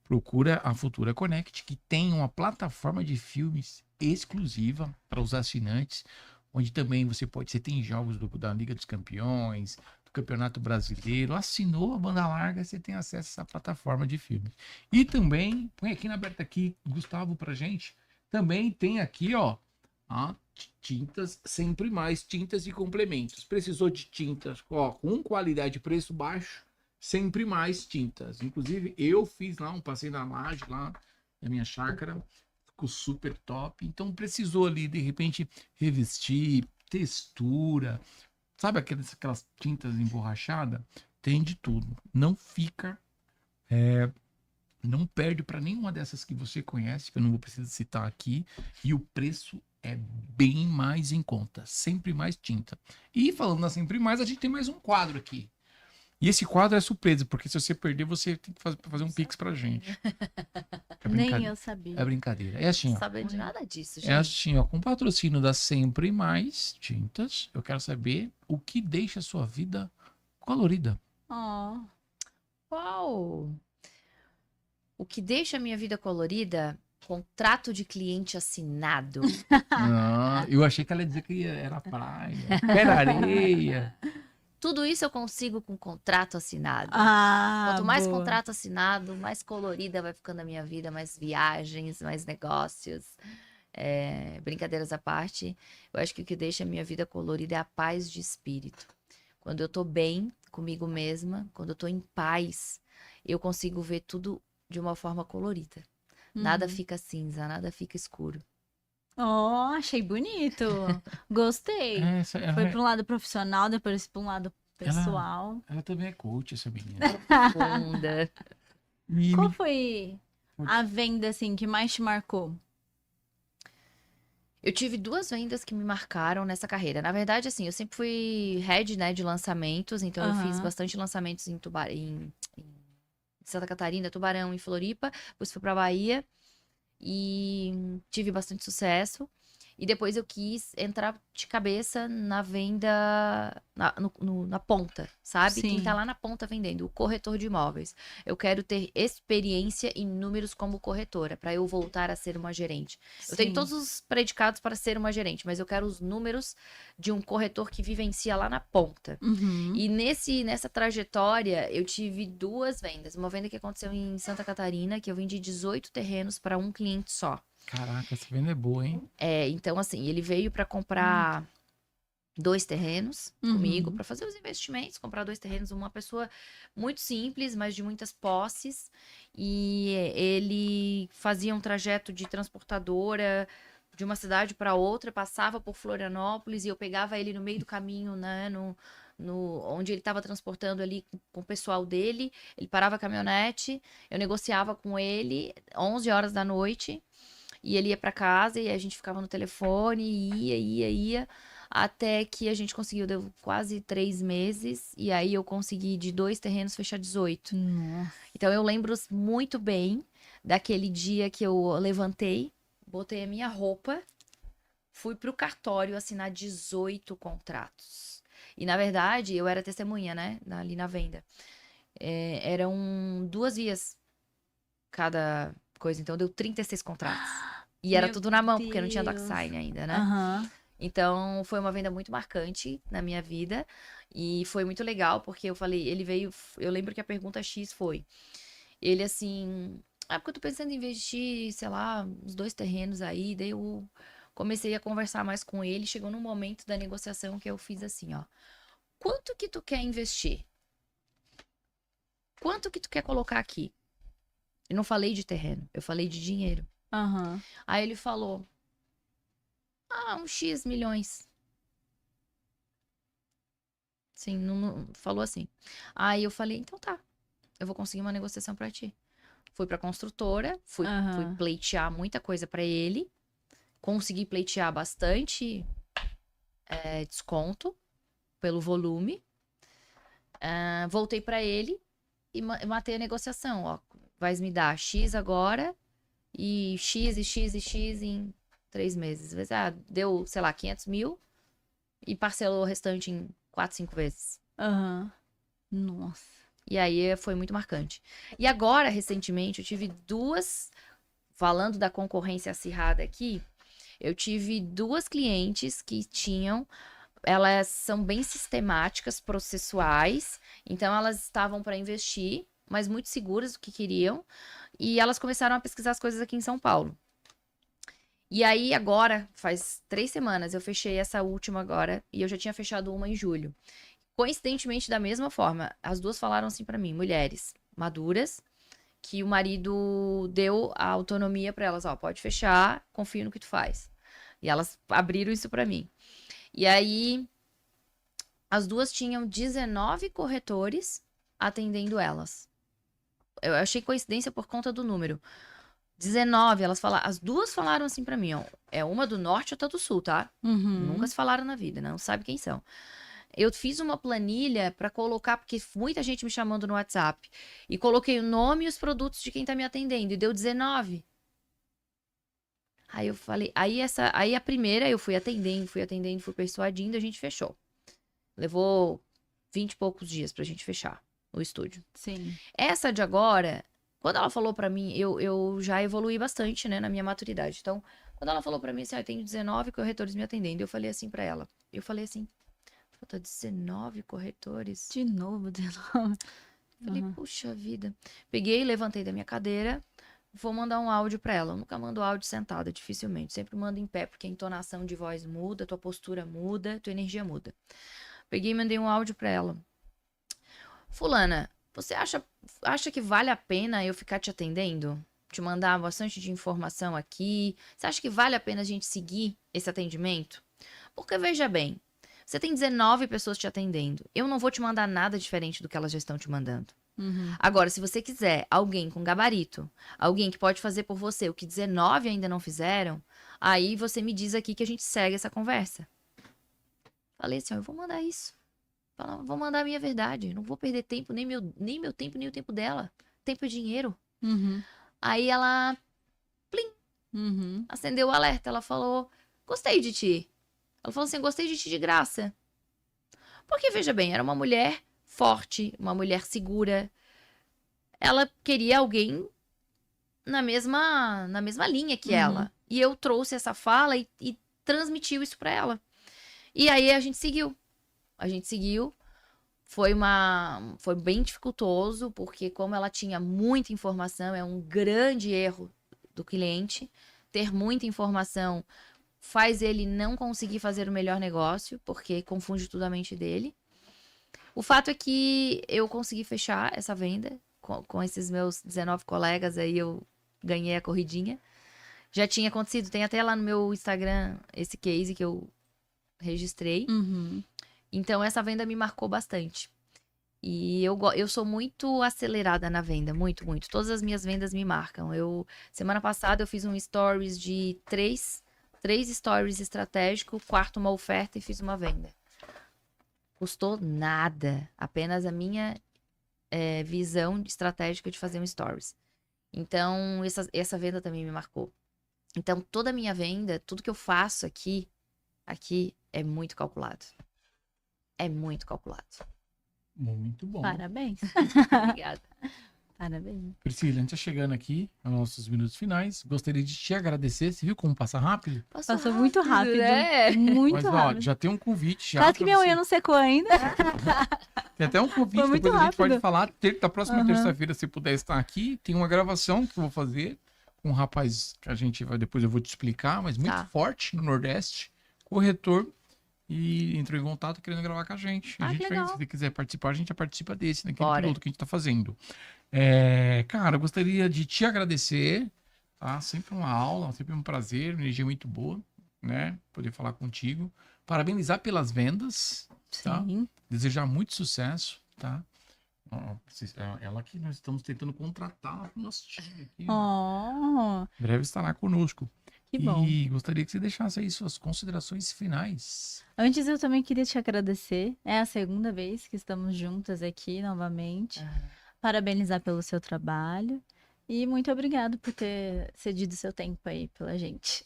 Procura a Futura Connect, que tem uma plataforma de filmes exclusiva para os assinantes, onde também você tem jogos da Liga dos Campeões, do Campeonato Brasileiro. Assinou a banda larga, você tem acesso a essa plataforma de filmes. E também, põe aqui na aberta aqui, Gustavo, pra gente. Também tem aqui, ó, tintas, sempre mais tintas e complementos. Precisou de tintas, ó, com qualidade e preço baixo, sempre mais tintas. Inclusive, eu fiz lá um passeio na laje lá da minha chácara, ficou super top. Então, precisou ali, de repente, revestir, textura, sabe aquelas tintas emborrachadas? Tem de tudo. Não fica, não perde para nenhuma dessas que você conhece, que eu não vou precisar citar aqui, e o preço é bem mais em conta, sempre mais tinta. E falando na sempre mais, a gente tem mais um quadro aqui. E esse quadro é surpresa, porque se você perder, você tem que fazer um pix pra gente. É Nem brincadeira. eu sabia. É brincadeira. É assim, Não ó. sabia de nada disso, gente. É assim, ó. Com patrocínio da Sempre Mais Tintas, eu quero saber o que deixa a sua vida colorida. Ó, Uau! O que deixa a minha vida colorida, contrato de cliente assinado. Ah, eu achei que ela ia dizer que era praia, pé na areia. Tudo isso eu consigo com contrato assinado. Ah, Quanto mais boa. contrato assinado, mais colorida vai ficando a minha vida, mais viagens, mais negócios. Brincadeiras à parte, eu acho que o que deixa a minha vida colorida é a paz de espírito. Quando eu tô bem comigo mesma, quando eu tô em paz, eu consigo ver tudo de uma forma colorida. Nada Uhum. fica cinza, nada fica escuro. Oh, achei bonito. Gostei. Essa, Foi para um lado profissional, depois para um lado pessoal. ela também é coach, essa menina. Funda. Qual foi a venda, assim, que mais te marcou? Eu tive 2 vendas que me marcaram nessa carreira. Na verdade, assim, eu sempre fui head, né, de lançamentos, então eu fiz Aham. bastante lançamentos em Santa Catarina, Tubarão e Floripa. Depois fui pra Bahia e tive bastante sucesso. E depois eu quis entrar de cabeça na venda, na ponta, sabe? Quem tá Sim. lá na ponta vendendo, o corretor de imóveis. Eu quero ter experiência e números como corretora, para eu voltar a ser uma gerente. Eu tenho Sim. todos os predicados para ser uma gerente, mas eu quero os números de um corretor que vivencia lá na ponta. Uhum. E nessa trajetória, eu tive 2 vendas. Uma venda que aconteceu em Santa Catarina, que eu vendi 18 terrenos para um cliente só. Caraca, essa venda é boa, hein? Então, assim, ele veio para comprar 2 terrenos comigo, Uhum. para fazer os investimentos, comprar 2 terrenos. Uma pessoa muito simples, mas de muitas posses. E ele fazia um trajeto de transportadora de uma cidade para outra, passava por Florianópolis e eu pegava ele no meio do caminho, né, onde ele estava transportando ali com o pessoal dele. Ele parava a caminhonete, eu negociava com ele 11 horas da noite. E ele ia pra casa e a gente ficava no telefone, ia, até que a gente conseguiu, deu quase 3 meses, e aí eu consegui de 2 terrenos fechar 18. Nossa. Então eu lembro muito bem daquele dia que eu levantei, botei a minha roupa, fui pro cartório assinar 18 contratos. E na verdade, eu era testemunha, né, ali na venda. Eram 2 vias cada coisa, então deu 36 contratos. E era Meu tudo na mão, porque não tinha Deus. DocSign ainda, né? Aham. Então foi uma venda muito marcante na minha vida. E foi muito legal, porque eu falei, ele veio. Eu lembro que a pergunta X foi. Ele assim. Ah, porque eu tô pensando em investir, sei lá, uns 2 terrenos aí. Daí eu comecei a conversar mais com ele. Chegou num momento da negociação que eu fiz assim, ó. Quanto que tu quer investir? Quanto que tu quer colocar aqui? Eu não falei de terreno, eu falei de dinheiro. Aham. Aí ele falou: uns X milhões. Sim, falou assim. Aí eu falei: então tá, eu vou conseguir uma negociação pra ti. Fui pra construtora, fui Aham. pleitear muita coisa pra ele. Consegui pleitear bastante desconto pelo volume. Voltei pra ele e matei a negociação. Ó, vais me dar X agora e X e X e X em 3 meses. Deu, sei lá, 500 mil e parcelou o restante em 4, 5 vezes. Aham. Nossa. E aí foi muito marcante. E agora, recentemente, eu tive 2, falando da concorrência acirrada aqui, eu tive 2 clientes que elas são bem sistemáticas, processuais, então elas estavam para investir, mas muito seguras do que queriam, e elas começaram a pesquisar as coisas aqui em São Paulo. E aí, agora, faz 3 semanas, eu fechei essa última agora, e eu já tinha fechado uma em julho. Coincidentemente, da mesma forma, as 2 falaram assim pra mim, mulheres maduras, que o marido deu a autonomia pra elas, ó, pode fechar, confio no que tu faz. E elas abriram isso pra mim. E aí, as 2 tinham 19 corretores atendendo elas. Eu achei coincidência por conta do número. 19, as 2 falaram assim pra mim, ó, é uma do norte e outra do sul, tá? Uhum. Nunca se falaram na vida, não sabe quem são. Eu fiz uma planilha pra colocar, porque muita gente me chamando no WhatsApp, e coloquei o nome e os produtos de quem tá me atendendo, e deu 19. Aí eu falei, aí a primeira eu fui atendendo, fui persuadindo, a gente fechou. Levou 20 e poucos dias pra gente fechar o estúdio. Sim. Essa de agora, Quando ela falou pra mim, eu já evoluí bastante, né, na minha maturidade. Então, quando ela falou pra mim assim, eu tenho 19 corretores me atendendo, eu falei assim pra ela. Eu falei assim, falta 19 corretores? De novo, de novo. Falei, Uhum. puxa vida. Peguei, levantei da minha cadeira, vou mandar um áudio pra ela. Eu nunca mando áudio sentada, dificilmente. Sempre mando em pé, porque a entonação de voz muda, tua postura muda, tua energia muda. Peguei e mandei um áudio pra ela. Fulana, você acha que vale a pena eu ficar te atendendo? Te mandar bastante de informação aqui? Você acha que vale a pena a gente seguir esse atendimento? Porque veja bem, você tem 19 pessoas te atendendo. Eu não vou te mandar nada diferente do que elas já estão te mandando. Uhum. Agora, se você quiser alguém com gabarito, alguém que pode fazer por você o que 19 ainda não fizeram, aí você me diz aqui que a gente segue essa conversa. Falei assim, ó, eu vou mandar isso. Vou mandar a minha verdade. Não vou perder tempo, nem meu tempo, nem o tempo dela. Tempo é dinheiro. Uhum. Aí ela Uhum. acendeu o alerta. Ela falou, gostei de ti. Ela falou assim, gostei de ti de graça. Porque, veja bem, era uma mulher forte, uma mulher segura. Ela queria alguém na mesma linha que Uhum. ela. E eu trouxe essa fala e transmitiu isso pra ela. E aí a gente seguiu. A gente seguiu. Foi bem dificultoso, porque como ela tinha muita informação, é um grande erro do cliente. Ter muita informação faz ele não conseguir fazer o melhor negócio, porque confunde tudo a mente dele. O fato é que eu consegui fechar essa venda com esses meus 19 colegas, aí eu ganhei a corridinha. Já tinha acontecido, tem até lá no meu Instagram esse case que eu registrei. Uhum. Então, essa venda me marcou bastante. E eu sou muito acelerada na venda, muito, muito. Todas as minhas vendas me marcam. Semana passada eu fiz um stories de três stories estratégico, quarto uma oferta e fiz uma venda. Custou nada, apenas a minha visão estratégica de fazer um stories. Então, essa venda também me marcou. Então, toda a minha venda, tudo que eu faço aqui é muito calculado. É muito calculado. Muito bom. Parabéns. Obrigada. Parabéns. Priscila, a gente tá chegando aqui aos nossos minutos finais. Gostaria de te agradecer. Você viu como passa rápido? Passou muito rápido. né? Muito Mas, ó, rápido. já tem um convite já. Quase pra que minha você. unha não secou ainda. Tem até um convite, Foi muito depois a gente pode rápido. falar. Da próxima Aham. terça-feira, se puder estar aqui, tem uma gravação que eu vou fazer com um rapaz que a gente vai, depois eu vou te explicar, mas muito Tá. forte no Nordeste, corretor, e entrou em contato querendo gravar com a gente. Ah, A que gente legal. se você quiser participar, a gente já participa desse, naquele Bora. piloto que a gente tá fazendo. Cara, eu gostaria de te agradecer, tá? Sempre uma aula, sempre um prazer, uma energia muito boa, né? Poder falar contigo. Parabenizar pelas vendas, tá? Sim. Desejar muito sucesso, tá? Ó, ela que nós estamos tentando contratar para o nosso time aqui. Ó. Oh, Em breve estará conosco. que bom. E gostaria que você deixasse aí suas considerações finais. Antes eu também queria te agradecer. É a segunda vez que estamos juntas aqui novamente. Parabenizar pelo seu trabalho. E muito obrigado por ter cedido seu tempo aí pela gente.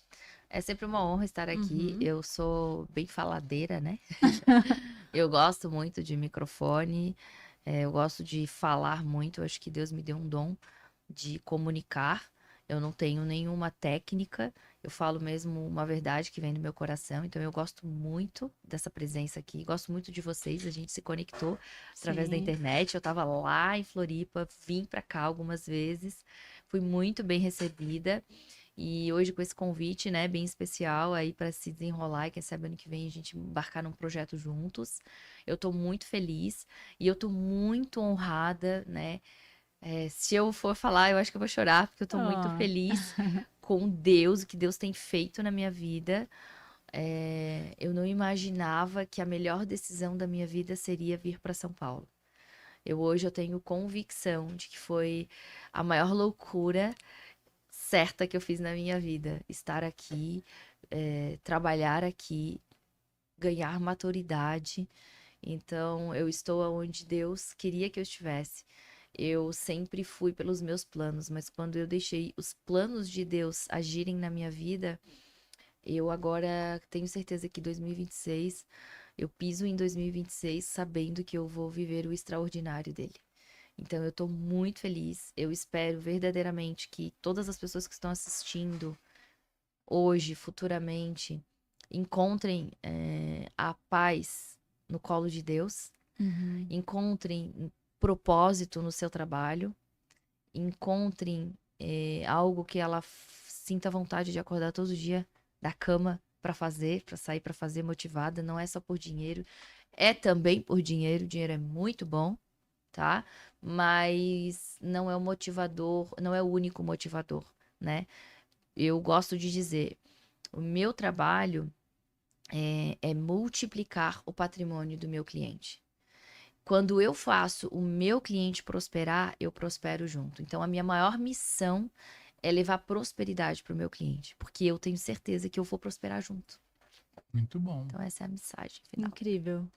É sempre uma honra estar aqui. Uhum. Eu sou bem faladeira, né? Eu gosto muito de microfone, eu gosto de falar muito. Eu acho que Deus me deu um dom de comunicar. Eu não tenho nenhuma técnica, eu falo mesmo uma verdade que vem do meu coração. Então eu gosto muito dessa presença aqui, gosto muito de vocês. A gente se conectou através da Sim. internet. Eu tava lá em Floripa, vim pra cá algumas vezes, fui muito bem recebida. E hoje com esse convite, né, bem especial aí para se desenrolar e quem sabe ano que vem a gente embarcar num projeto juntos. Eu tô muito feliz e eu tô muito honrada, né? Se eu for falar, eu acho que eu vou chorar, porque eu tô muito Ah. feliz com Deus, o que Deus tem feito na minha vida. Eu não imaginava que a melhor decisão da minha vida seria vir para São Paulo. Hoje eu tenho convicção de que foi a maior loucura certa que eu fiz na minha vida. Estar aqui, trabalhar aqui, ganhar maturidade. Então, eu estou onde Deus queria que eu estivesse. Eu sempre fui pelos meus planos, mas quando eu deixei os planos de Deus agirem na minha vida, eu agora tenho certeza que 2026, eu piso em 2026 sabendo que eu vou viver o extraordinário dele. Então, eu tô muito feliz. Eu espero verdadeiramente que todas as pessoas que estão assistindo hoje, futuramente, encontrem a paz no colo de Deus, Uhum. encontrem propósito no seu trabalho, encontrem algo que ela sinta vontade de acordar todo dia da cama para fazer, para sair para fazer motivada. Não é só por dinheiro, é também por dinheiro. O dinheiro é muito bom, tá? Mas não é o motivador, não é o único motivador, né? Eu gosto de dizer, o meu trabalho é multiplicar o patrimônio do meu cliente. Quando eu faço o meu cliente prosperar, eu prospero junto. Então, a minha maior missão é levar prosperidade para o meu cliente, porque eu tenho certeza que eu vou prosperar junto. Muito bom. Então, essa é a mensagem final. Incrível.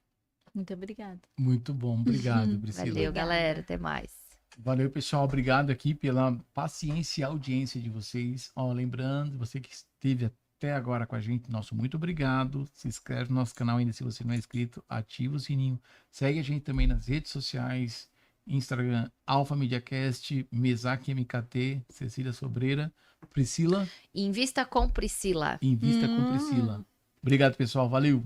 Muito obrigada. Muito bom. Obrigado, Priscila. Valeu, Obrigada. galera. Até mais. Valeu, pessoal. Obrigado aqui pela paciência e audiência de vocês. Ó, lembrando, você que esteve até agora com a gente, nosso muito obrigado. Se inscreve no nosso canal ainda se você não é inscrito, ativa o sininho. Segue a gente também nas redes sociais, Instagram, Alfa MediaCast, Mesac MKT, Cecília Sobreira, Priscila, Invista com Priscila. Invista com Priscila. Obrigado, pessoal. Valeu!